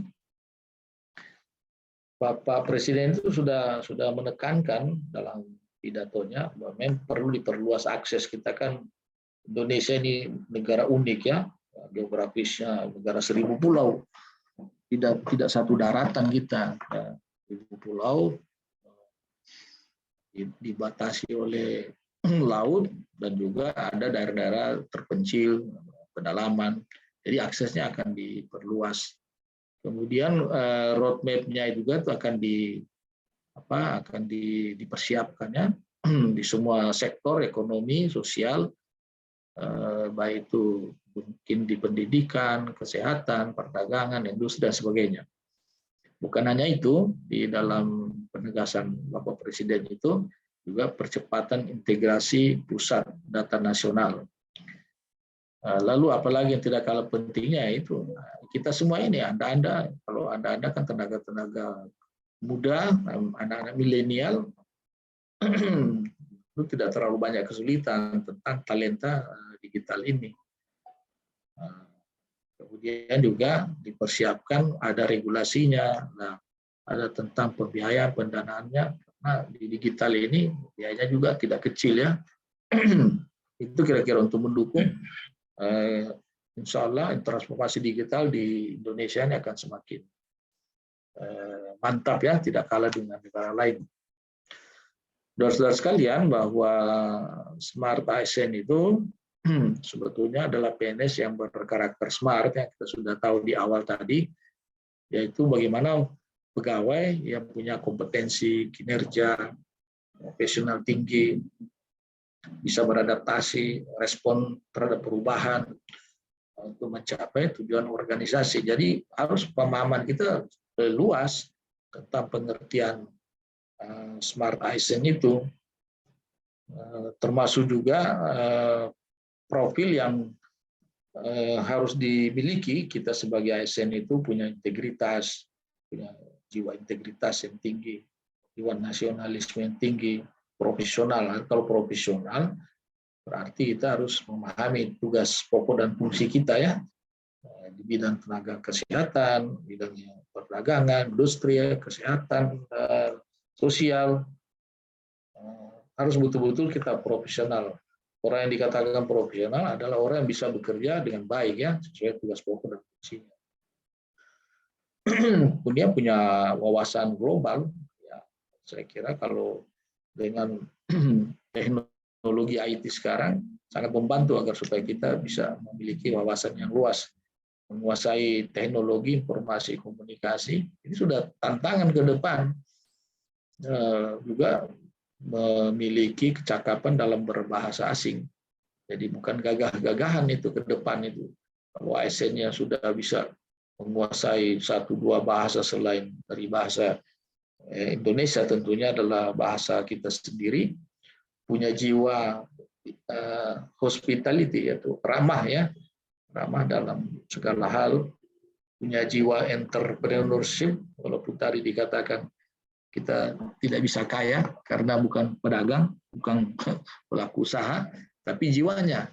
Bapak Presiden itu sudah menekankan dalam pidatonya bahwa memang perlu diperluas akses. Kita kan Indonesia ini negara unik ya, geografisnya negara 1000 pulau, tidak satu daratan kita, 1000 pulau dibatasi oleh laut dan juga ada daerah-daerah terpencil, pedalaman, jadi aksesnya akan diperluas. Kemudian roadmap-nya juga itu akan dipersiapkannya di semua sektor ekonomi, sosial, baik itu mungkin di pendidikan, kesehatan, perdagangan, industri dan sebagainya. Bukan hanya itu, di dalam penegasan Bapak Presiden itu juga percepatan integrasi pusat data nasional. Lalu apalagi yang tidak kalah pentingnya itu kita semua ini, Anda kalau Anda kan tenaga-tenaga muda, anak-anak milenial, itu tidak terlalu banyak kesulitan tentang talenta digital ini. Kemudian juga dipersiapkan ada regulasinya, ada tentang pembiayaan pendanaannya, karena di digital ini biayanya juga tidak kecil ya. Itu kira-kira untuk mendukung insya Allah transformasi digital di Indonesia ini akan semakin mantap ya, tidak kalah dengan negara lain. Saudara-saudara sekalian, bahwa Smart ASN itu sebetulnya adalah PNS yang berkarakter smart yang kita sudah tahu di awal tadi, yaitu bagaimana pegawai yang punya kompetensi kinerja profesional tinggi, bisa beradaptasi, respon terhadap perubahan untuk mencapai tujuan organisasi. Jadi harus pemahaman kita luas tentang pengertian Smart ASN itu, termasuk juga profil yang harus dimiliki. Kita sebagai ASN itu punya integritas, punya jiwa integritas yang tinggi, jiwa nasionalisme yang tinggi, profesional. Kalau profesional berarti kita harus memahami tugas pokok dan fungsi kita ya, di bidang tenaga kesehatan, bidang perdagangan, industri, kesehatan, sosial. Harus betul-betul kita profesional. Orang yang dikatakan profesional adalah orang yang bisa bekerja dengan baik ya, sesuai tugas pokok dan fungsinya. Dia punya wawasan global. Ya, saya kira kalau dengan teknologi IT sekarang sangat membantu agar supaya kita bisa memiliki wawasan yang luas, menguasai teknologi informasi komunikasi. Ini sudah tantangan ke depan. Juga memiliki kecakapan dalam berbahasa asing. Jadi bukan gagah-gagahan itu ke depan itu. Kalau ASN-nya sudah bisa menguasai 1-2 bahasa selain dari bahasa Indonesia, tentunya adalah bahasa kita sendiri, punya jiwa hospitality, yaitu ramah ya, ramah dalam segala hal, punya jiwa entrepreneurship, walaupun tadi dikatakan kita tidak bisa kaya karena bukan pedagang, bukan pelaku usaha, tapi jiwanya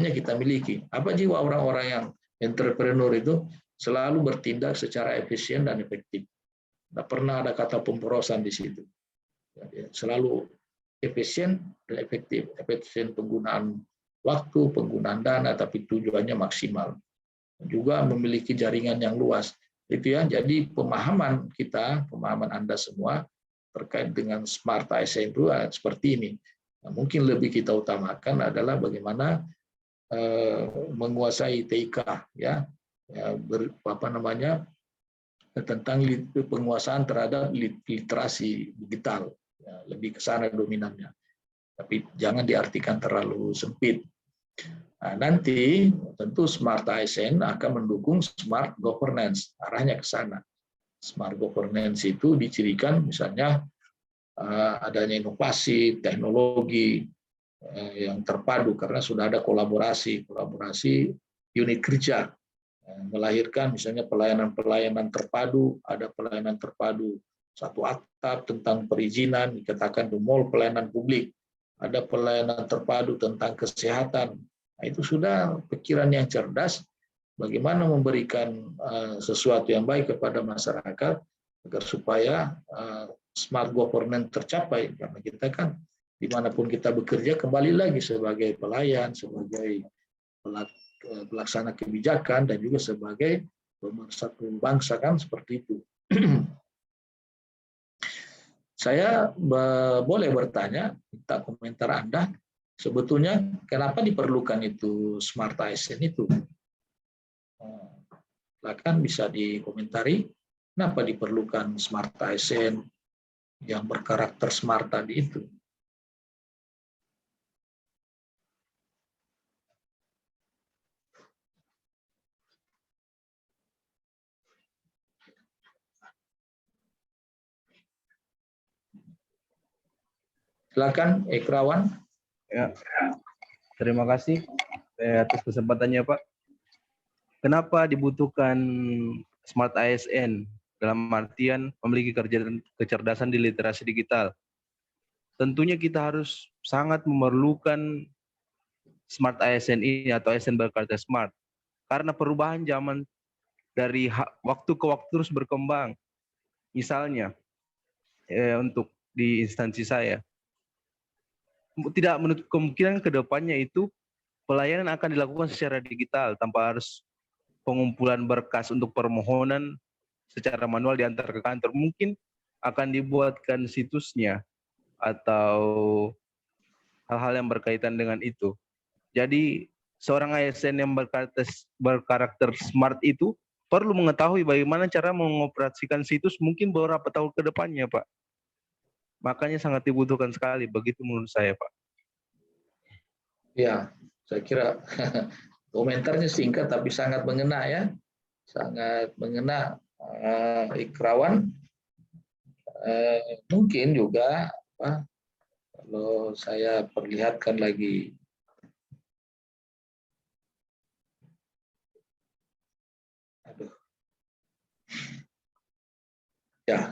kita miliki. Apa jiwa orang-orang yang entrepreneur itu? Selalu bertindak secara efisien dan efektif. Tidak pernah ada kata pemborosan di situ. Selalu efisien dan efektif. Efisien penggunaan waktu, penggunaan dana, tapi tujuannya maksimal. Juga memiliki jaringan yang luas. Itu ya, jadi pemahaman kita, pemahaman Anda semua terkait dengan Smart ASN itu seperti ini. Nah, mungkin lebih kita utamakan adalah bagaimana menguasai TIK ya, tentang penguasaan terhadap literasi digital, ya, lebih ke sana dominannya. Tapi jangan diartikan terlalu sempit. Nah, nanti tentu Smart ASN akan mendukung Smart Governance, arahnya ke sana. Smart Governance itu dicirikan misalnya adanya inovasi, teknologi yang terpadu karena sudah ada kolaborasi unit kerja, melahirkan misalnya pelayanan terpadu, ada pelayanan terpadu satu atap tentang perizinan, dikatakan di mall pelayanan publik, ada pelayanan terpadu tentang kesehatan. Nah, itu sudah pikiran yang cerdas, bagaimana memberikan sesuatu yang baik kepada masyarakat agar supaya smart governance tercapai. Karena kita kan dimanapun kita bekerja kembali lagi sebagai pelayan, sebagai pelaksana kebijakan, dan juga sebagai pemersatu bangsa kan seperti itu. Saya boleh bertanya, minta komentar Anda. Sebetulnya kenapa diperlukan itu Smart ASN itu? Silakan bisa dikomentari. Kenapa diperlukan Smart ASN yang berkarakter smart tadi itu? Silakan, Ikrawan. Ya, terima kasih atas kesempatannya, Pak. Kenapa dibutuhkan Smart ASN dalam artian memiliki kecerdasan di literasi digital? Tentunya kita harus sangat memerlukan Smart ASN ini atau ASN berkarakter smart karena perubahan zaman dari waktu ke waktu terus berkembang. Misalnya untuk di instansi saya, tidak menutup kemungkinan ke depannya itu pelayanan akan dilakukan secara digital tanpa harus pengumpulan berkas untuk permohonan secara manual diantar ke kantor. Mungkin akan dibuatkan situsnya atau hal-hal yang berkaitan dengan itu. Jadi seorang ASN yang berkarakter smart itu perlu mengetahui bagaimana cara mengoperasikan situs mungkin beberapa tahun ke depannya, Pak. Makanya sangat dibutuhkan sekali, begitu menurut saya, Pak. Ya, saya kira komentarnya singkat tapi sangat mengena ya, sangat mengena, Ikrawan. Mungkin juga kalau saya perlihatkan lagi, ya.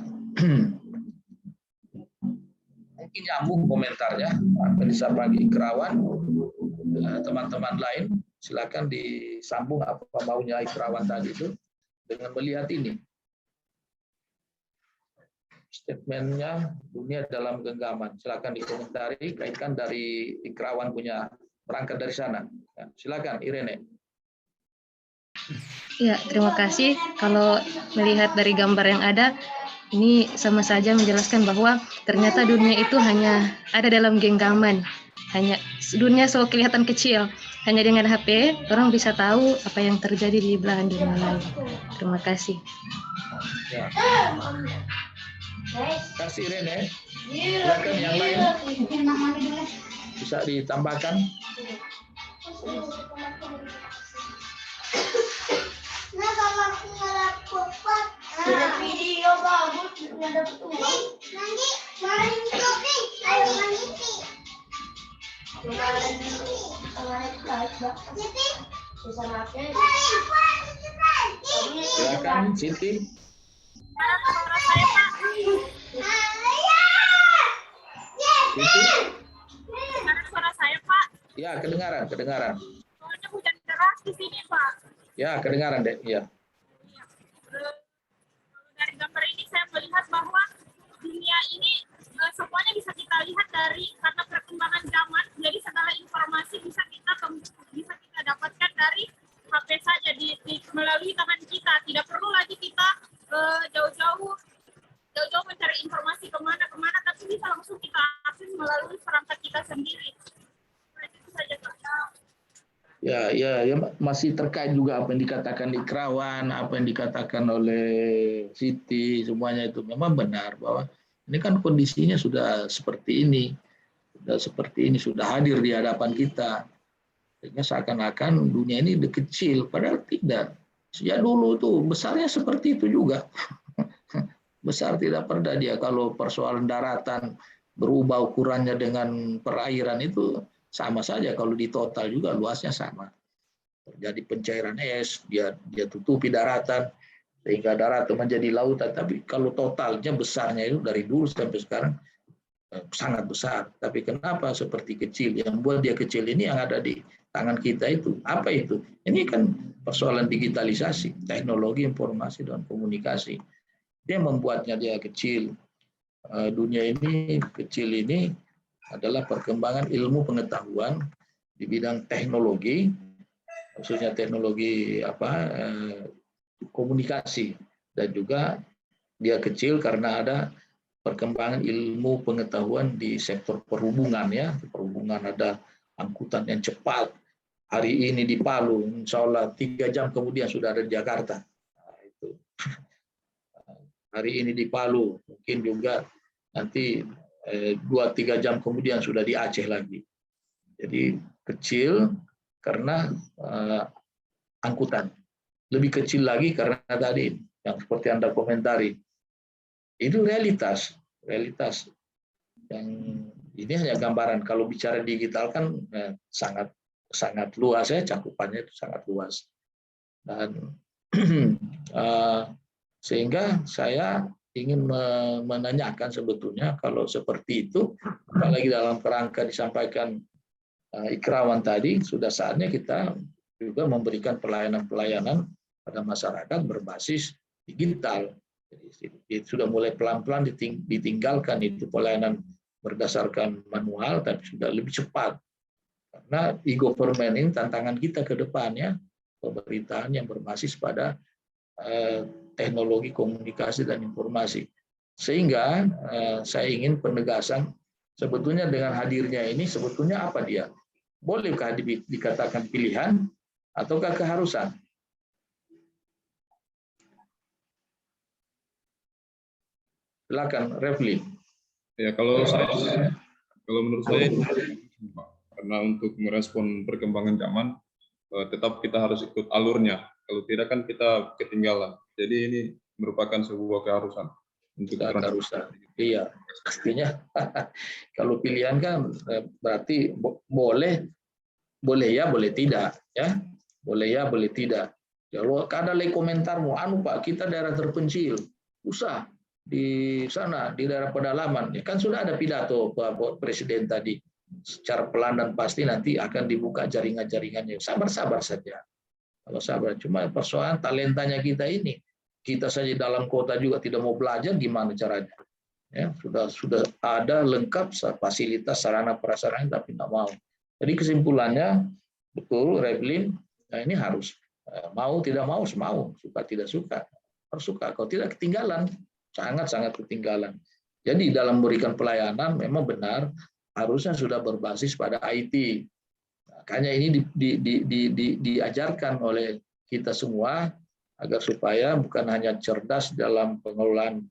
Mungkin nyambung komentarnya, apa disampaikan Ikrawan, teman-teman lain, silakan disambung apa maunya Ikrawan tadi itu dengan melihat ini. Statementnya dunia dalam genggaman. Silakan dikomentari, kaitkan dari Ikrawan punya berangkat dari sana. Silakan Irene. Ya, terima kasih. Kalau melihat dari gambar yang ada, ini sama saja menjelaskan bahwa ternyata dunia itu hanya ada dalam genggaman. Hanya dunia so kelihatan kecil. Hanya dengan HP, orang bisa tahu apa yang terjadi di belahan dunia lain. Terima kasih. Ya. Kasih Irene. Silakan yang lain. Bisa ditambahkan. Video bagus, nggak dapet uang. Nanti malah shopping, ayo nanti. Silakan Siti. Siti. Suara saya, Pak. Ya, kedengaran. Soalnya hujan deras di sini, Pak. Ya, kedengaran deh. Ya. Dari gambar ini saya melihat bahwa dunia ini semuanya bisa kita lihat dari karena perkembangan zaman. Jadi segala informasi bisa kita dapatkan dari HP saja melalui tangan kita. Tidak perlu lagi kita jauh-jauh mencari informasi kemana, tapi bisa langsung kita akses melalui perangkat kita sendiri. Itu saja, Pak. Ya, masih terkait juga apa yang dikatakan Ikrawan, apa yang dikatakan oleh Siti, semuanya itu memang benar bahwa ini kan kondisinya sudah seperti ini, sudah hadir di hadapan kita. Sehingga seakan-akan dunia ini kecil, padahal tidak. Sejak dulu tuh besarnya seperti itu juga. Besar tidak pernah dia. Kalau persoalan daratan berubah ukurannya dengan perairan itu sama saja, kalau di total juga luasnya sama. Terjadi pencairan es, dia tutupi daratan, sehingga daratan menjadi lautan. Tapi kalau totalnya besarnya itu dari dulu sampai sekarang sangat besar. Tapi kenapa seperti kecil? Yang buat dia kecil ini yang ada di tangan kita itu. Apa itu? Ini kan persoalan digitalisasi, teknologi informasi dan komunikasi. Dia membuatnya dia kecil. Dunia ini kecil ini adalah perkembangan ilmu pengetahuan di bidang teknologi, khususnya teknologi komunikasi, dan juga dia kecil karena ada perkembangan ilmu pengetahuan di sektor perhubungan ya. Perhubungan ada angkutan yang cepat. Hari ini di Palu, insya Allah 3 jam kemudian sudah ada di Jakarta. Nah, itu. Hari ini di Palu, mungkin juga nanti 2-3 jam kemudian sudah di Aceh lagi. Jadi kecil karena angkutan. Lebih kecil lagi karena tadi yang seperti Anda komentari. Itu realitas yang ini hanya gambaran. Kalau bicara digital kan sangat luas ya, cakupannya itu sangat luas. Dan sehingga saya ingin menanyakan sebetulnya kalau seperti itu, apalagi dalam kerangka disampaikan Ikrawan tadi, sudah saatnya kita juga memberikan pelayanan-pelayanan pada masyarakat berbasis digital. Jadi sudah mulai pelan-pelan ditinggalkan itu pelayanan berdasarkan manual, tapi sudah lebih cepat. Karena e-government ini tantangan kita ke depannya, pemerintahan yang berbasis pada teknologi komunikasi dan informasi. Sehingga saya ingin penegasan sebetulnya dengan hadirnya ini sebetulnya apa dia? Bolehkah dikatakan pilihan ataukah keharusan? Silakan, Refli. Ya, kalau menurut saya karena untuk merespon perkembangan zaman tetap kita harus ikut alurnya. Kalau tidak kan kita ketinggalan. Jadi ini merupakan sebuah keharusan untuk keharusan. Iya, pastinya. Kalau pilihan kan berarti boleh ya, boleh tidak, ya. Boleh ya, boleh tidak. Kalau ada lagi komentarmu, Pak, kita daerah terpencil, usah di sana di daerah pedalaman. Ya, kan sudah ada pidato Pak Presiden tadi. Secara pelan dan pasti nanti akan dibuka jaringan-jaringannya. Sabar-sabar saja. Kalau sabar, cuma persoalan talentanya kita ini. Kita saja dalam kota juga tidak mau belajar, gimana caranya? Ya, sudah ada lengkap fasilitas sarana prasarana tapi tidak mau. Jadi kesimpulannya betul, Reblin, nah ini harus mau tidak mau, mau, suka tidak suka, harus suka. Kalau tidak ketinggalan, sangat-sangat ketinggalan. Jadi dalam memberikan pelayanan memang benar harusnya sudah berbasis pada IT. Makanya ini diajarkan oleh kita semua agar supaya bukan hanya cerdas dalam pengelolaan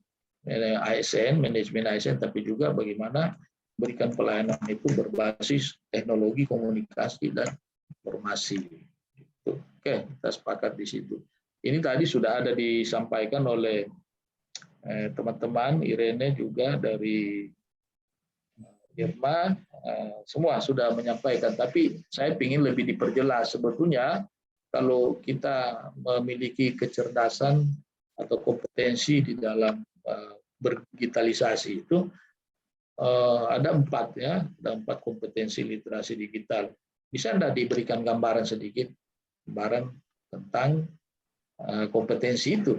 ASN, manajemen ASN, tapi juga bagaimana berikan pelayanan itu berbasis teknologi komunikasi dan informasi. Oke, kita sepakat di situ. Ini tadi sudah ada disampaikan oleh teman-teman, Irene juga dari Irma, semua sudah menyampaikan. Tapi saya ingin lebih diperjelas. Sebetulnya kalau kita memiliki kecerdasan atau kompetensi di dalam berdigitalisasi itu ada 4 ya, ada 4 kompetensi literasi digital. Bisa Anda diberikan gambaran sedikit, gambaran tentang kompetensi itu?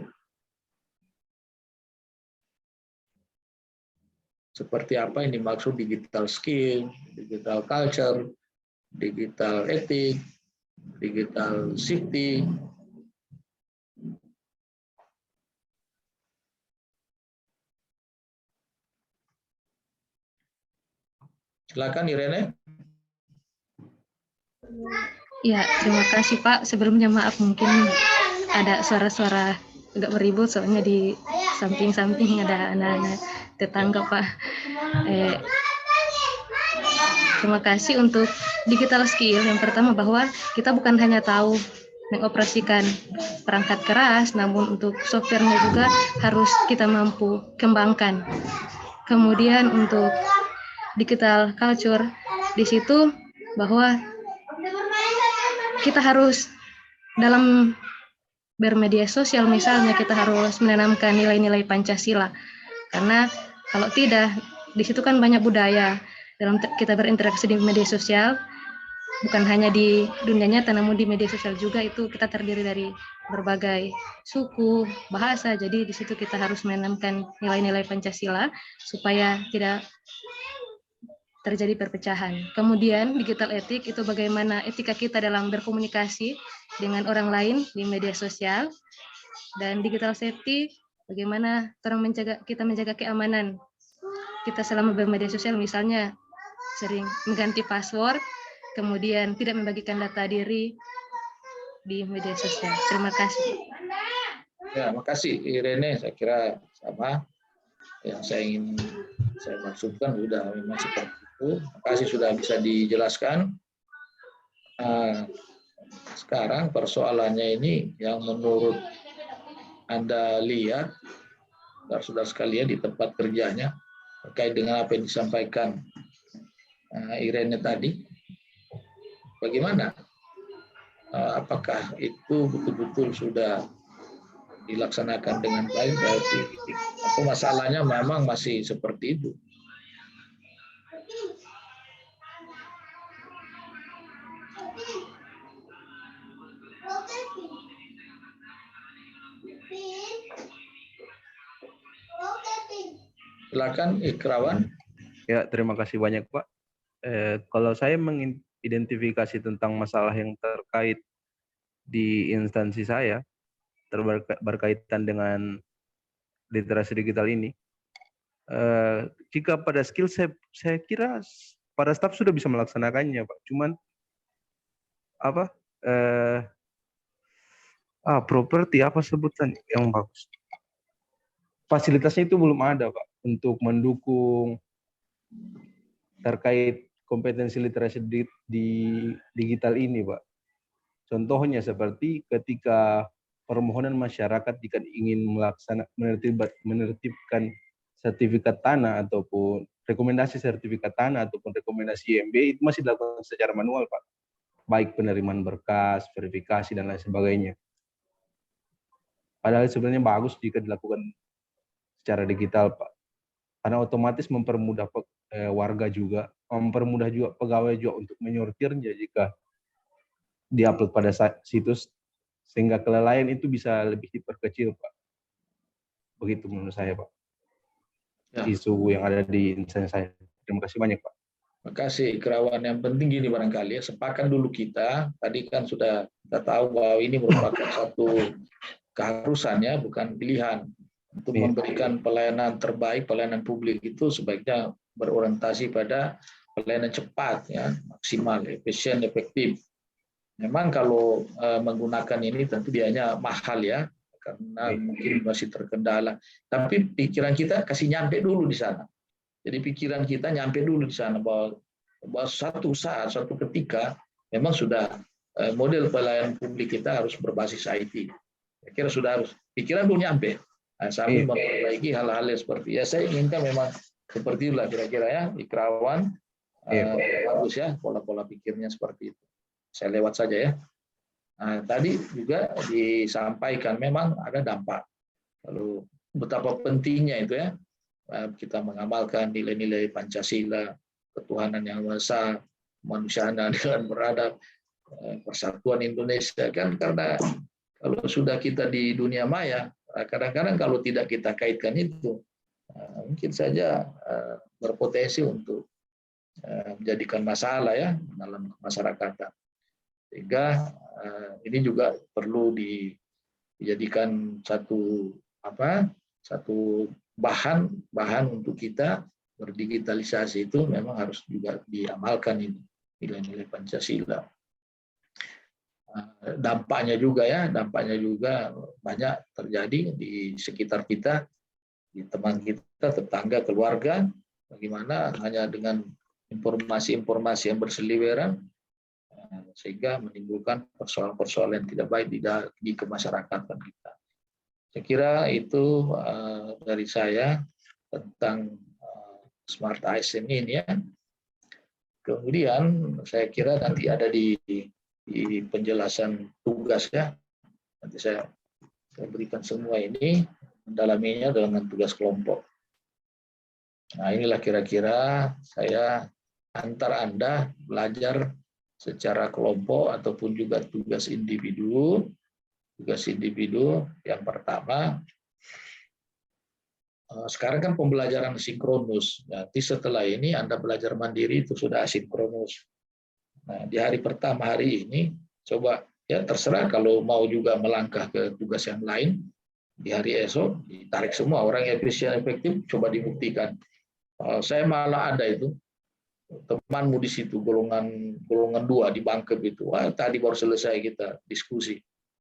Seperti apa yang dimaksud digital skill, digital culture, digital ethic, digital safety. Silakan Irene. Ya, terima kasih Pak. Sebelumnya maaf mungkin ada suara-suara agak beribut soalnya di samping-samping ada anak-anak tetangga Pak. Terima kasih untuk digital skill. Yang pertama bahwa kita bukan hanya tahu mengoperasikan perangkat keras, namun untuk softwarenya juga harus kita mampu kembangkan. Kemudian untuk digital culture, di situ bahwa kita harus dalam bermedia sosial misalnya kita harus menanamkan nilai-nilai Pancasila. Karena kalau tidak, di situ kan banyak budaya. Dalam kita berinteraksi di media sosial, bukan hanya di dunia nyata, namun di media sosial juga itu kita terdiri dari berbagai suku, bahasa. Jadi di situ kita harus menanamkan nilai-nilai Pancasila supaya tidak terjadi perpecahan. Kemudian digital etik itu bagaimana etika kita dalam berkomunikasi dengan orang lain di media sosial. Dan digital safety bagaimana kita menjaga keamanan kita selama bermedia sosial, misalnya sering mengganti password, kemudian tidak membagikan data diri di media sosial. Terima kasih. Ya, makasih Irene. Saya kira sama yang saya maksudkan sudah memang seperti itu. Terima kasih sudah bisa dijelaskan. Sekarang persoalannya ini yang menurut Anda lihat, saudara sekalian di tempat kerjanya, terkait dengan apa yang disampaikan Irene tadi, bagaimana? Apakah itu betul-betul sudah dilaksanakan dengan baik? Atau masalahnya memang masih seperti itu? Silakan Ikrawan. Ya, terima kasih banyak Pak. Kalau saya mengidentifikasi tentang masalah yang terkait di instansi saya, berkaitan dengan literasi digital ini, jika pada skill saya kira para staf sudah bisa melaksanakannya Pak. Cuman properti apa sebutan yang bagus? Fasilitasnya itu belum ada Pak untuk mendukung terkait kompetensi literasi di digital ini Pak. Contohnya seperti ketika permohonan masyarakat jika ingin menertibkan sertifikat tanah ataupun rekomendasi sertifikat tanah ataupun rekomendasi IMB itu masih dilakukan secara manual Pak. Baik penerimaan berkas, verifikasi dan lain sebagainya. Padahal sebenarnya bagus jika dilakukan secara digital Pak. Karena otomatis mempermudah warga juga, mempermudah juga pegawai juga untuk menyortirnya jika diupload pada situs, sehingga kelalaian itu bisa lebih diperkecil Pak. Begitu menurut saya Pak. Ya. Isu yang ada di instansi saya. Terima kasih banyak Pak. Terima kasih, Kerawan. Yang penting gini barangkali ya, sepakat dulu kita. Tadi kan sudah kita tahu bahwa ini merupakan satu keharusan ya, bukan pilihan. Untuk memberikan pelayanan terbaik, pelayanan publik itu sebaiknya berorientasi pada pelayanan cepat, ya, maksimal, efisien, efektif. Memang kalau menggunakan ini tentu biayanya mahal ya, karena mungkin masih terkendala. Tapi pikiran kita kasih nyampe dulu di sana. Jadi pikiran kita nyampe dulu di sana bahwa satu saat, suatu ketika memang sudah model pelayanan publik kita harus berbasis IT. Saya kira sudah harus pikiran dulu nyampe. Nah, sambil memperbaiki hal-hal yang seperti ya saya inginkan memang seperti itulah kira-kira ya di Kerawan. Bagus ya pola-pola pikirnya seperti itu. Saya lewat saja ya. Nah, tadi juga disampaikan memang ada dampak. Lalu betapa pentingnya itu ya. Kita mengamalkan nilai-nilai Pancasila, ketuhanan yang Maha Esa, kemanusiaan dengan beradab, persatuan Indonesia kan, karena kalau sudah kita di dunia maya, kadang-kadang kalau tidak kita kaitkan itu, mungkin saja berpotensi untuk menjadikan masalah ya dalam masyarakat. Sehingga ini juga perlu dijadikan satu bahan untuk kita berdigitalisasi itu memang harus juga diamalkan ini nilai-nilai Pancasila. Dampaknya juga banyak terjadi di sekitar kita, di teman kita, tetangga, keluarga. Bagaimana hanya dengan informasi-informasi yang berseliweran sehingga menimbulkan persoalan-persoalan yang tidak baik di kemasyarakatan kita. Saya kira itu dari saya tentang Smart ASN ini ya. Kemudian saya kira nanti ada di penjelasan tugas ya. Nanti saya berikan semua ini, mendalaminya dengan tugas kelompok. Nah inilah kira-kira saya antar Anda belajar secara kelompok ataupun juga tugas individu. Tugas individu yang pertama, sekarang kan pembelajaran sinkronus. Nanti setelah ini Anda belajar mandiri itu sudah asinkronus. Nah, di hari pertama hari ini, coba ya terserah kalau mau juga melangkah ke tugas yang lain, di hari esok ditarik semua orang efisien efektif, coba dibuktikan. Saya malah ada itu, temanmu di situ golongan 2 di Bangkep itu. Wah, tadi baru selesai kita diskusi.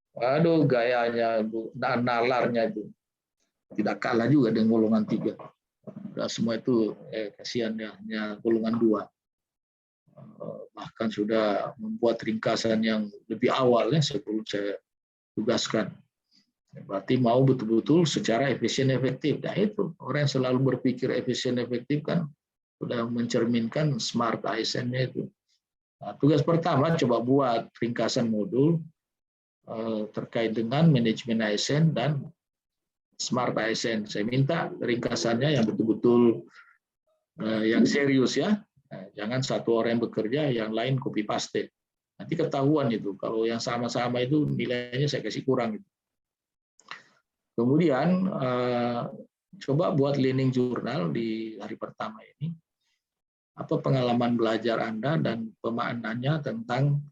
Waduh, gayanya, nalarnya itu tidak kalah juga dengan golongan 3. Udah semua itu kasihan ya, hanya golongan 2. Bahkan sudah membuat ringkasan yang lebih awalnya sebelum saya tugaskan. Berarti mau betul-betul secara efisien efektif. Nah itu orang yang selalu berpikir efisien efektif kan sudah mencerminkan Smart ASN-nya itu. Nah, tugas pertama coba buat ringkasan modul terkait dengan manajemen ASN dan Smart ASN. Saya minta ringkasannya yang betul-betul yang serius ya. Jangan satu orang yang bekerja, yang lain copy paste. Nanti ketahuan itu. Kalau yang sama-sama itu nilainya saya kasih kurang. Kemudian coba buat learning journal di hari pertama ini. Apa pengalaman belajar Anda dan pemaknaannya tentang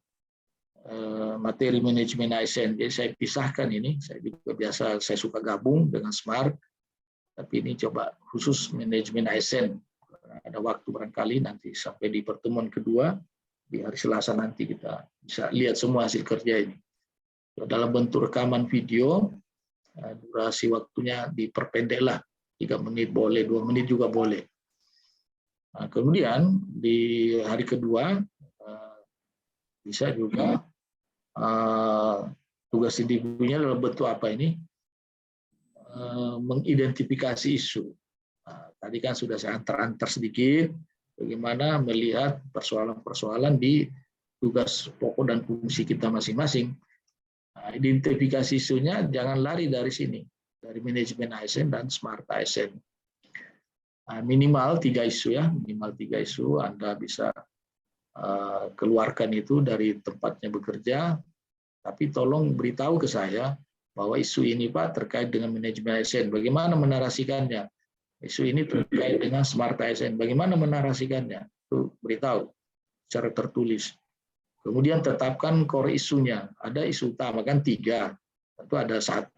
materi manajemen ASN. Jadi saya pisahkan ini, saya juga biasa saya suka gabung dengan Smart, tapi ini coba khusus manajemen ASN. Ada waktu barangkali nanti sampai di pertemuan kedua di hari Selasa nanti kita bisa lihat semua hasil kerja ini. Dalam bentuk rekaman video, durasi waktunya diperpendeklah, 3 menit boleh, 2 menit juga boleh. Nah, kemudian di hari kedua bisa juga tugas individunya dalam bentuk apa ini? Mengidentifikasi isu. Nah, tadi kan sudah saya antar sedikit bagaimana melihat persoalan-persoalan di tugas pokok dan fungsi kita masing-masing. Nah, identifikasi isunya jangan lari dari sini, dari manajemen ASN dan Smart ASN. Nah, minimal 3 isu ya, minimal 3 isu Anda bisa keluarkan itu dari tempatnya bekerja, tapi tolong beritahu ke saya bahwa isu ini Pak terkait dengan manajemen ASN, bagaimana menarasikannya. Isu ini terkait dengan Smart ASN. Bagaimana menarasikannya? Itu beritahu secara tertulis. Kemudian tetapkan core isunya. Ada isu utama kan 3. Tentu ada 1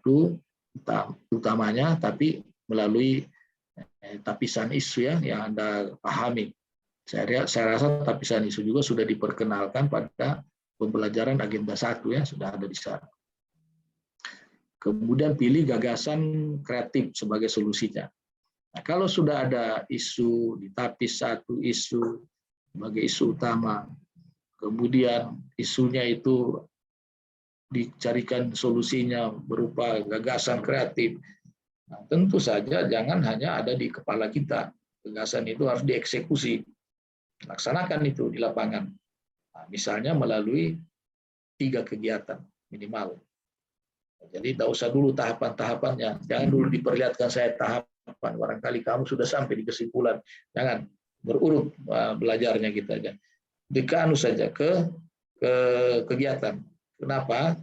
utamanya, tapi melalui tapisan isu yang Anda pahami. Saya rasa tapisan isu juga sudah diperkenalkan pada pembelajaran agenda 1 ya, sudah ada di sana. Kemudian pilih gagasan kreatif sebagai solusinya. Nah, kalau sudah ada isu, ditapis 1 isu sebagai isu utama, kemudian isunya itu dicarikan solusinya berupa gagasan kreatif. Nah, tentu saja jangan hanya ada di kepala kita. Gagasan itu harus dieksekusi. Laksanakan itu di lapangan. Nah, misalnya melalui 3 kegiatan minimal. Jadi tidak usah dulu tahapan-tahapannya. Jangan dulu diperlihatkan saya tahapan. Barangkali kamu sudah sampai di kesimpulan. Jangan berurut belajarnya kita aja. Dikanu saja ke kegiatan. Kenapa?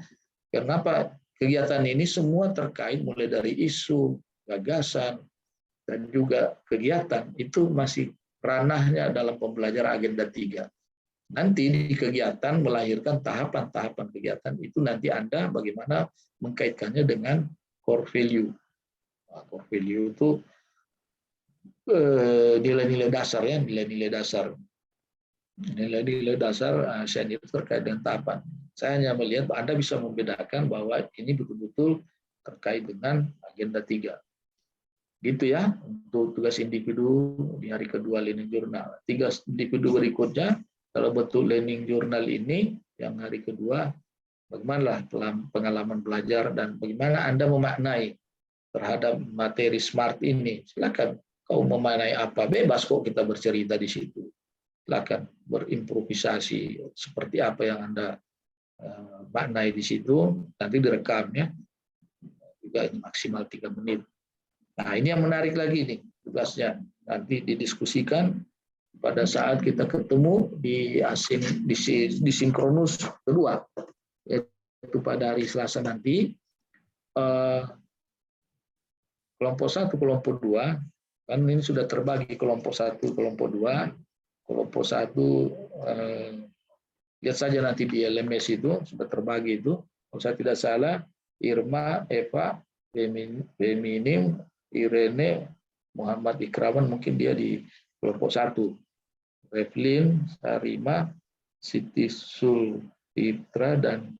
Kenapa kegiatan ini semua terkait mulai dari isu, gagasan, dan juga kegiatan. Itu masih ranahnya dalam pembelajaran agenda 3. Nanti di kegiatan melahirkan tahapan-tahapan kegiatan. Itu nanti Anda bagaimana mengkaitkannya dengan core value. Nah, core value itu nilai-nilai dasar ya, nilai-nilai dasar. Nilai-nilai dasar ASN itu terkait dengan tahapan. Saya hanya melihat Anda bisa membedakan bahwa ini betul-betul terkait dengan agenda 3. Gitu ya, untuk tugas individu di hari kedua learning journal. 3 individu berikutnya, kalau betul learning journal ini, yang hari kedua, bagaimana pengalaman belajar dan bagaimana Anda memaknai terhadap materi SMART ini. Silakan, kau memaknai apa? Bebas kok kita bercerita di situ. Silakan berimprovisasi seperti apa yang Anda maknai di situ, nanti direkamnya juga ini maksimal 3 menit. Nah, ini yang menarik lagi nih tugasnya, nanti didiskusikan pada saat kita ketemu di sinkronus kedua, yaitu pada hari Selasa nanti. Kelompok 1, kelompok 2, kan ini sudah terbagi kelompok 1, kelompok 2. Kelompok 1, lihat saja nanti di LMS itu, sudah terbagi itu. Kalau saya tidak salah, Irma, Eva, Feminim, Irene, Muhammad Ikraman, mungkin dia di kelompok 1. Revlin, Sarima, Siti Sulfitra, dan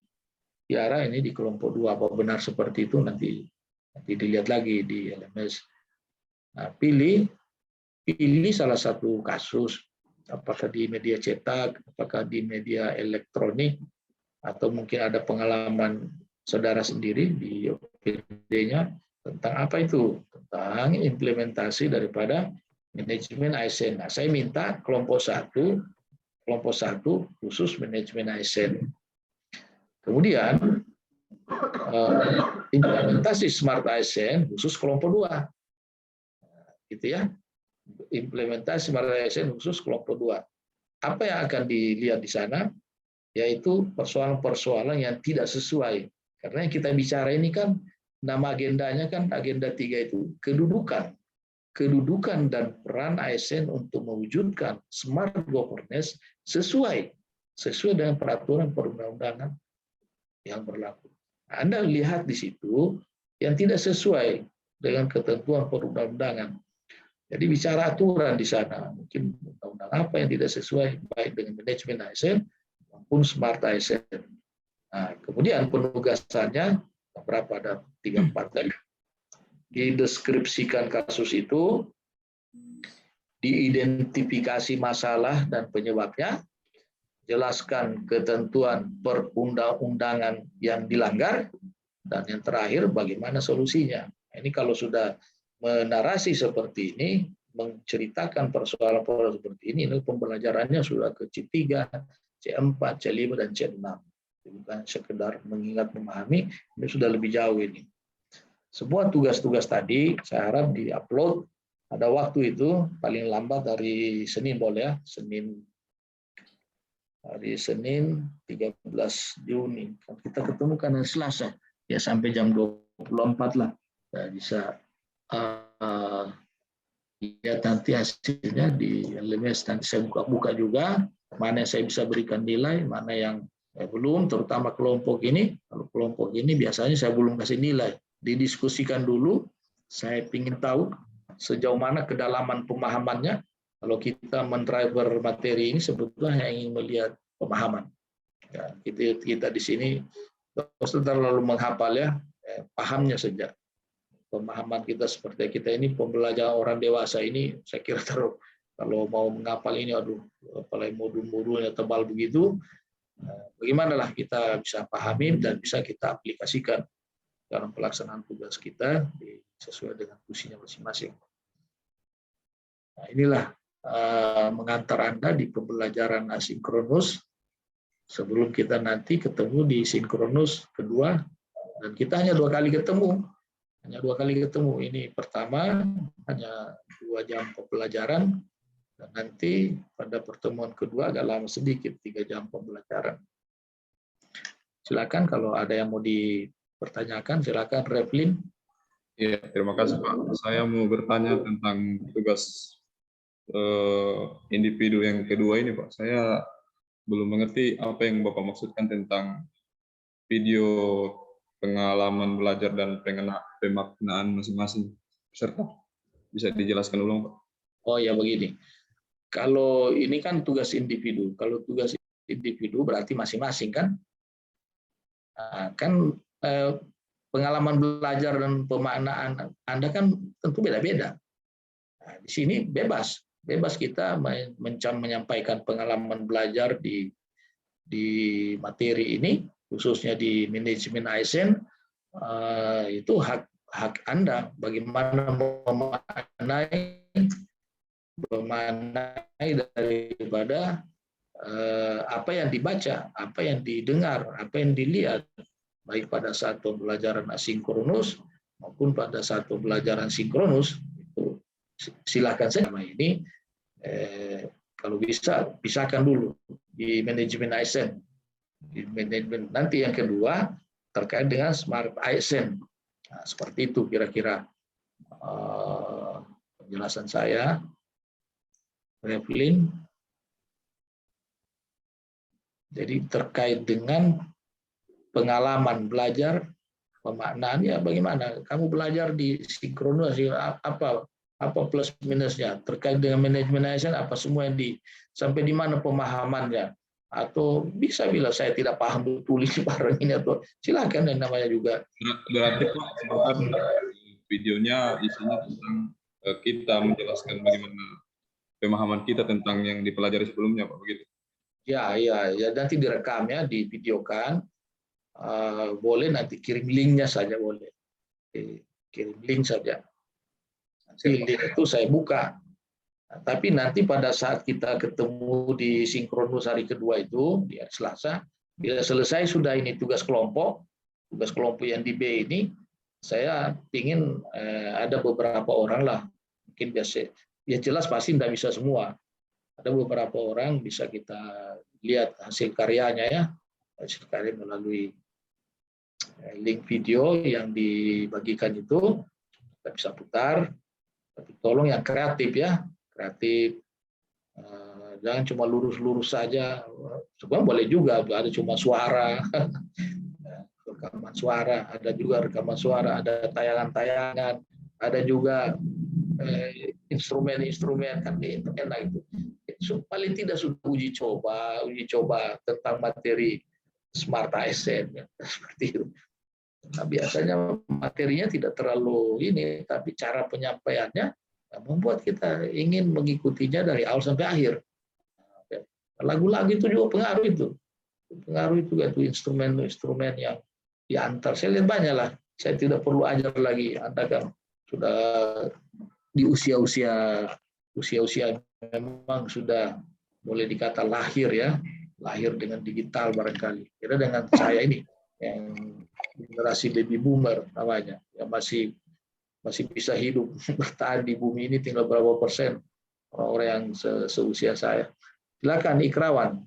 Tiara ini di kelompok 2. Apa benar seperti itu nanti dilihat lagi di LMS. Nah, pilih salah satu kasus, apakah di media cetak, apakah di media elektronik, atau mungkin ada pengalaman saudara sendiri di OPD-nya tentang apa itu? Tentang implementasi daripada manajemen ASN. Nah, saya minta kelompok 1 khusus manajemen ASN. Kemudian implementasi Smart ASN khusus kelompok 2. Gitu ya. Implementasi Smart ASN khusus kelompok 2. Apa yang akan dilihat di sana? Yaitu persoalan-persoalan yang tidak sesuai. Karena yang kita bicara ini kan, nama agendanya kan agenda 3 itu, kedudukan dan peran ASN untuk mewujudkan smart governance sesuai dengan peraturan perundang-undangan yang berlaku. Anda lihat di situ yang tidak sesuai dengan ketentuan perundang-undangan. Jadi bicara aturan di sana, mungkin undang-undang apa yang tidak sesuai baik dengan manajemen ASN maupun Smart ASN. Nah, kemudian penugasannya berapa, ada 3-4 tadi. Dideskripsikan kasus itu, diidentifikasi masalah dan penyebabnya, jelaskan ketentuan perundang-undangan yang dilanggar, dan yang terakhir bagaimana solusinya. Ini kalau sudah menarasi seperti ini, menceritakan persoalan-persoalan seperti ini pembelajarannya sudah ke C3, C4, C5, dan C6. Bukan sekedar mengingat, memahami, ini sudah lebih jauh ini. Semua tugas-tugas tadi saya harap di-upload pada waktu itu, paling lambat dari Senin boleh ya, hari Senin 13 Juni. Kita ketemukan hari Selasa, ya sampai jam 24 lah. Bisa lihat nanti hasilnya di LMS, nanti saya buka-buka juga mana yang saya bisa berikan nilai, mana yang belum, terutama kelompok ini. Kalau kelompok ini biasanya saya belum kasih nilai, didiskusikan dulu. Saya ingin tahu sejauh mana kedalaman pemahamannya. Kalau kita mendriver materi ini sebetulnya hanya ingin melihat pemahaman. Ya, kita di sini terlalu menghafal ya, pahamnya saja. Pemahaman kita seperti kita ini pembelajaran orang dewasa ini, saya kira kalau mau menghafal ini, aduh, apalagi modul-modulnya tebal begitu, bagaimanalah kita bisa pahami dan bisa kita aplikasikan dalam pelaksanaan tugas kita sesuai dengan fungsinya masing-masing. Nah, inilah mengantar Anda di pembelajaran asinkronus sebelum kita nanti ketemu di sinkronus kedua, dan kita hanya 2 kali ketemu. Ini pertama hanya 2 jam pembelajaran, dan nanti pada pertemuan kedua agak lama sedikit, 3 jam pembelajaran. Silakan kalau ada yang mau dipertanyakan, silakan Revlin. Ya, terima kasih Pak. Saya mau bertanya tentang tugas individu yang kedua ini Pak. Saya belum mengerti apa yang Bapak maksudkan tentang video pengalaman belajar dan pemaknaan masing-masing peserta. Bisa dijelaskan ulang Pak? Oh ya, begini. Kalau ini kan tugas individu. Kalau tugas individu berarti masing-masing kan? Nah, kan pengalaman belajar dan pemaknaan Anda kan tentu beda-beda. Nah, di sini bebas kita menyampaikan pengalaman belajar di materi ini, khususnya di manajemen ASN, itu hak Anda bagaimana memaknai daripada apa yang dibaca, apa yang didengar, apa yang dilihat, baik pada saat pembelajaran asinkronus maupun pada saat pembelajaran sinkronus. Itu silakan saja ini kalau bisa pisahkan dulu di manajemen ASN. Di manajemen nanti yang kedua terkait dengan smart ASN. Nah, seperti itu kira-kira penjelasan saya. Revlin. Jadi terkait dengan pengalaman belajar, pemaknaan, ya bagaimana kamu belajar di sinkronus, apa plus minusnya terkait dengan manajemen ASN, apa semua yang sampai di mana pemahamannya, atau bisa bila saya tidak paham tulis barang ini, atau silakan, yang namanya juga. Berarti Pak, videonya isinya tentang kita menjelaskan bagaimana pemahaman kita tentang yang dipelajari sebelumnya Pak, begitu? Ya, nanti direkam ya, divideokan. Boleh nanti kirim linknya saja, boleh. Kirim link saja. Nanti link itu saya buka. Nah, tapi nanti pada saat kita ketemu di sinkronus hari kedua itu, di hari Selasa, bila selesai sudah ini tugas kelompok yang di B ini, saya ingin ada beberapa orang lah, mungkin biasa, ya jelas pasti tidak bisa semua. Ada beberapa orang bisa kita lihat hasil karyanya ya, hasil karya melalui link video yang dibagikan itu, kita bisa putar. Tapi tolong yang kreatif ya, kreatif, jangan cuma lurus-lurus saja. Sebenarnya boleh juga, ada cuma suara, rekaman suara, ada juga rekaman suara, ada tayangan-tayangan, ada juga instrumen-instrumen, kan itu enak itu. Paling tidak sudah uji coba tentang materi smart ASN ya, seperti itu. Nah, biasanya materinya tidak terlalu ini, tapi cara penyampaiannya membuat kita ingin mengikutinya dari awal sampai akhir. Lagu-lagu itu juga pengaruh itu instrumen-instrumen yang diantar. Saya lihat banyak lah. Saya tidak perlu ajar lagi. Anda kan sudah di usia-usia memang sudah boleh dikata lahir ya, lahir dengan digital barangkali. Kira dengan saya ini yang generasi baby boomer namanya, yang masih bisa hidup bertahan di bumi ini, tinggal berapa persen orang-orang yang seusia saya. Silakan Ikrawan.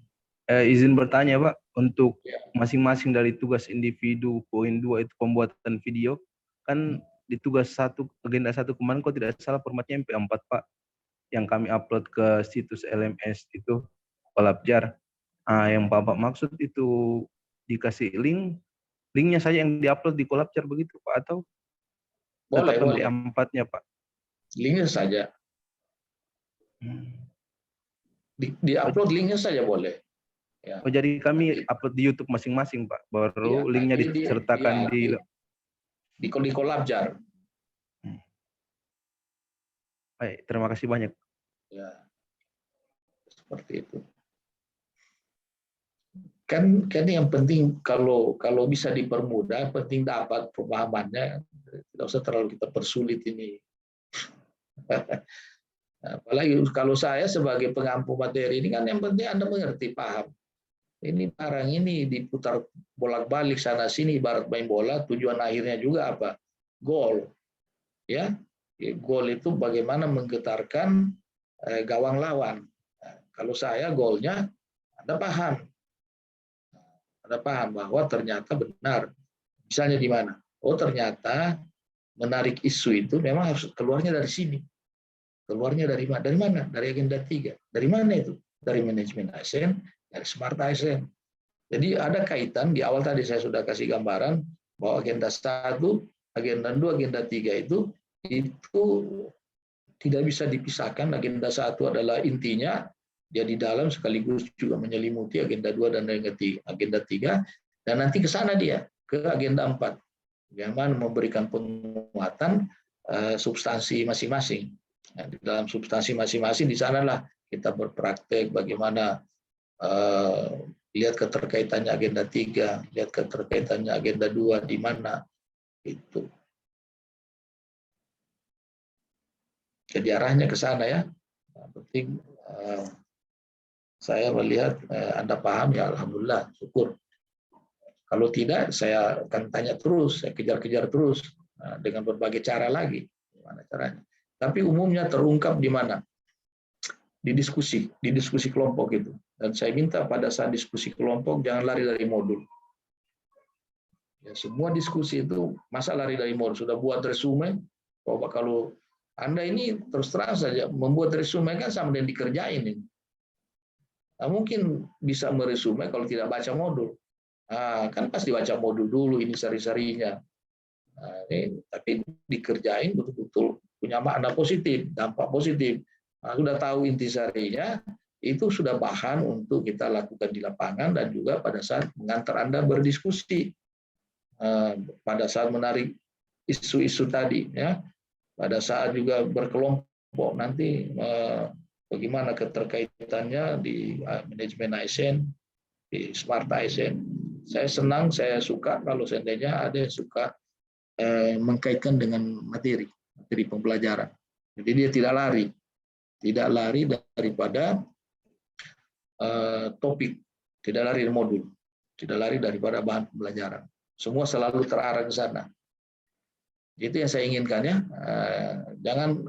Izin bertanya Pak, untuk masing-masing dari tugas individu poin 2 itu pembuatan video, kan di tugas agenda 1 kemarin kok tidak salah formatnya MP4 Pak, yang kami upload ke situs LMS itu Kolabjar. Yang Bapak maksud itu dikasih linknya saja yang diupload di Kolabjar begitu Pak, atau Boleh, tetap boleh. MP4-nya Pak? Linknya saja. Di-upload linknya saja boleh. Ya. Oh, jadi kami upload di YouTube masing-masing Pak, baru linknya disertakan di Kolabjar. Baik, terima kasih banyak. Ya, seperti itu. Kan yang penting kalau bisa dipermudah, penting dapat pemahamannya. Tidak usah terlalu kita persulit ini. Apalagi kalau saya sebagai pengampu materi ini kan yang penting Anda mengerti, paham. Ini barang ini diputar bolak-balik sana sini, ibarat main bola, tujuan akhirnya juga apa? Gol. Ya. Gol itu bagaimana menggetarkan gawang lawan. Nah, kalau saya golnya Anda paham. Anda paham bahwa ternyata benar. Misalnya di mana? Oh, ternyata menarik isu itu memang harus keluarnya dari sini. Keluarnya dari mana? Dari mana? Dari agenda 3. Dari mana itu? Dari manajemen ASN, dari Smart ASN. Jadi ada kaitan, di awal tadi saya sudah kasih gambaran bahwa agenda 1, agenda 2, agenda 3 itu tidak bisa dipisahkan. Agenda 1 adalah intinya, dia di dalam sekaligus juga menyelimuti agenda 2 dan agenda 3, dan nanti ke sana dia, ke agenda 4. Bagaimana memberikan penguatan substansi masing-masing. Nah, di dalam substansi masing-masing di sanalah kita berpraktek bagaimana lihat keterkaitannya agenda 3, lihat keterkaitannya agenda 2 di mana itu. Jadi arahnya ke sana ya. Nah, penting saya melihat Anda paham ya, alhamdulillah, syukur. Kalau tidak saya akan tanya terus, saya kejar-kejar terus dengan berbagai cara lagi. Gimana caranya? Tapi umumnya terungkap di mana? Di diskusi kelompok itu. Dan saya minta pada saat diskusi kelompok jangan lari dari modul. Ya, semua diskusi itu masa lari dari modul. Sudah buat resume, coba kalau Anda ini terus terang saja membuat resume kan sama dengan dikerjain ini. Nah, mungkin bisa meresume kalau tidak baca modul. Kan pasti baca modul dulu ini sari-sarinya. Tapi dikerjain betul-betul punya makna positif, dampak positif. Nah, sudah tahu intisarinya, itu sudah bahan untuk kita lakukan di lapangan dan juga pada saat mengantar Anda berdiskusi, pada saat menarik isu-isu tadi, ya, pada saat juga berkelompok nanti bagaimana keterkaitannya di manajemen ASN, di Smart ASN. Saya senang, saya suka kalau seandainya ada yang suka mengkaitkan dengan materi pembelajaran. Jadi dia tidak lari daripada topik, tidak lari dari modul, tidak lari daripada bahan pembelajaran. Semua selalu terarah ke sana. Itu yang saya inginkan ya. Jangan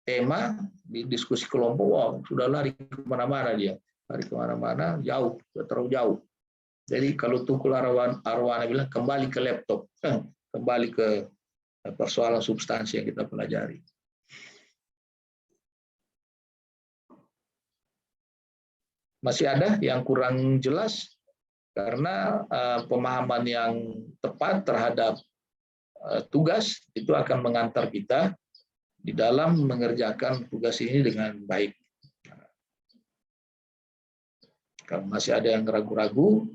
tema di diskusi kelompok, wow, sudah lari kemana-mana dia, lari kemana-mana, jauh, terlalu jauh. Jadi kalau Tukul Arwana bilang kembali ke laptop, kembali ke persoalan substansi yang kita pelajari. Masih ada yang kurang jelas karena pemahaman yang tepat terhadap tugas itu akan mengantar kita di dalam mengerjakan tugas ini dengan baik. Kalau masih ada yang ragu-ragu,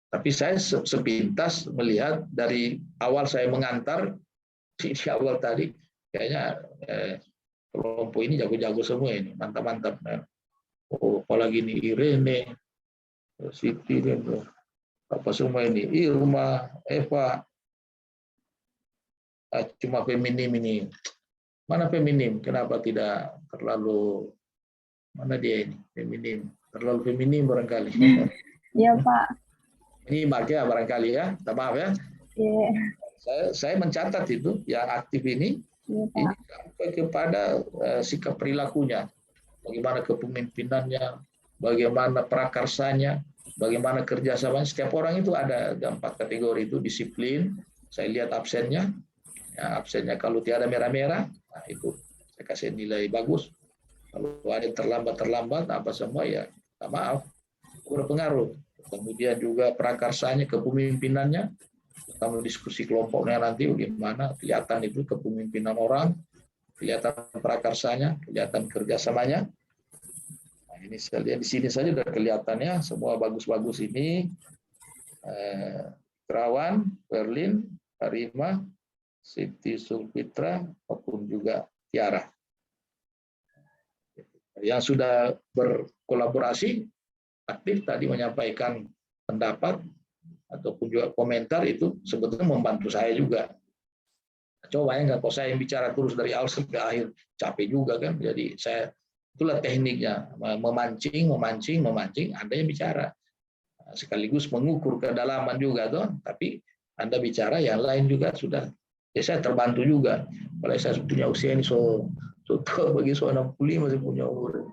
tapi saya sepintas melihat dari awal saya mengantar, di awal tadi, kayaknya kelompok ini jago-jago semua ini, mantap-mantap. Oh, apalagi ini Irene, Siti, apa semua ini, Irma, Eva, cuma feminim ini. Mana feminim? Kenapa tidak terlalu, mana dia ini, feminim? Terlalu feminim barangkali. Iya, Pak. Ini bahagia barangkali ya, minta maaf ya. Iya. Saya mencatat itu yang aktif ini, ini sampai kepada sikap perilakunya, bagaimana kepemimpinannya, bagaimana prakarsanya, bagaimana kerjasamanya. Setiap orang itu ada 4 kategori itu: disiplin, saya lihat absennya. Ya, absennya kalau tiada merah-merah, nah itu saya kasih nilai bagus. Kalau ada terlambat apa semua ya maaf, berpengaruh. Kemudian juga prakarsanya, kepemimpinannya, kalau diskusi kelompoknya nanti bagaimana, kelihatan itu kepemimpinan orang, kelihatan prakarsanya, kelihatan kerjasamanya. Nah, ini saya lihat di sini saja sudah kelihatannya semua bagus-bagus ini. Terawan, Berlin, Karima, Siti Sulfitra, maupun juga Tiara. Yang sudah berkolaborasi, aktif tadi menyampaikan pendapat, ataupun juga komentar itu sebetulnya membantu saya juga. Coba ya nggak, kalau saya yang bicara terus dari awal sampai akhir, capek juga kan. Jadi saya, itulah tekniknya, memancing, Anda yang bicara. Sekaligus mengukur kedalaman juga tuh, tapi Anda bicara, yang lain juga sudah. Ya saya terbantu juga. Kalau saya punya usia ini so tua, bagi 65 masih punya umur.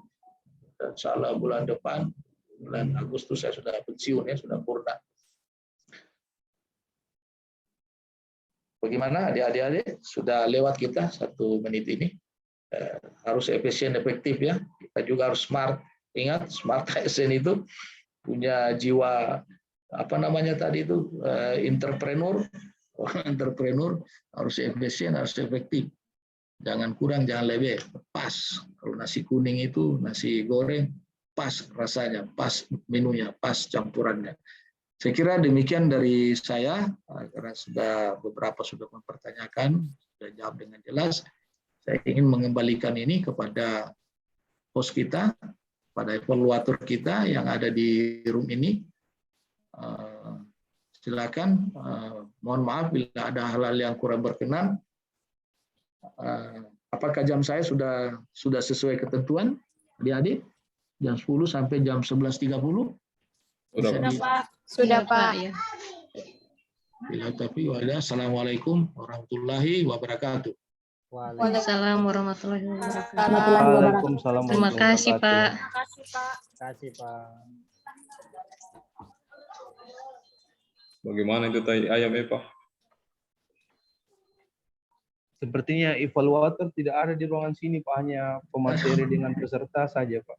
Dan salah bulan depan, bulan Agustus saya sudah pensiun ya, sudah purna. Bagaimana adik-adik, sudah lewat kita 1 menit ini. Harus efisien, efektif ya. Kita juga harus smart. Ingat, smart ASN itu punya jiwa apa namanya tadi itu, entrepreneur. Orang entrepreneur harus efisien, harus efektif. Jangan kurang, jangan lebih. Pas. Kalau nasi kuning itu, nasi goreng, pas rasanya, pas menunya, pas campurannya. Saya kira demikian dari saya, karena beberapa sudah mempertanyakan, sudah jawab dengan jelas. Saya ingin mengembalikan ini kepada host kita, pada evaluator kita yang ada di room ini. Silakan, mohon maaf bila ada hal-hal yang kurang berkenan. Apakah jam saya sudah sesuai ketentuan, adik-adik? Jam 10 sampai jam 11.30? Sudah, Pak. Sudah, Pak. Ya. Bila tapi assalamualaikum warahmatullahi wabarakatuh. Waalaikumsalam warahmatullahi wabarakatuh. Waalaikumsalam. Terima kasih, Pak. Terima kasih, Pak. Terima kasih, Pak. Bagaimana itu tai ayam Pak? Sepertinya evaluator tidak ada di ruangan sini, Pak. Hanya pemateri dengan peserta saja, Pak.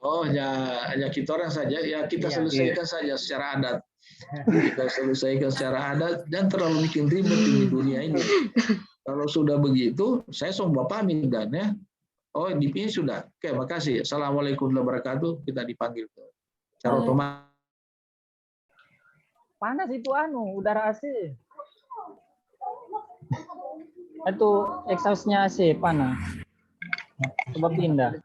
Oh, hanya kita orang saja. Ya, kita selesaikan saja secara adat. Kita selesaikan secara adat, dan terlalu bikin ribet di dunia ini. Kalau sudah begitu, saya semua pamit dan ya. Oh, DP sudah. Oke, makasih. Assalamualaikum warahmatullahi wabarakatuh. Kita dipanggil ke secara otomatis. Panas itu udara AC. Itu exhaust-nya AC panas. Coba pindah.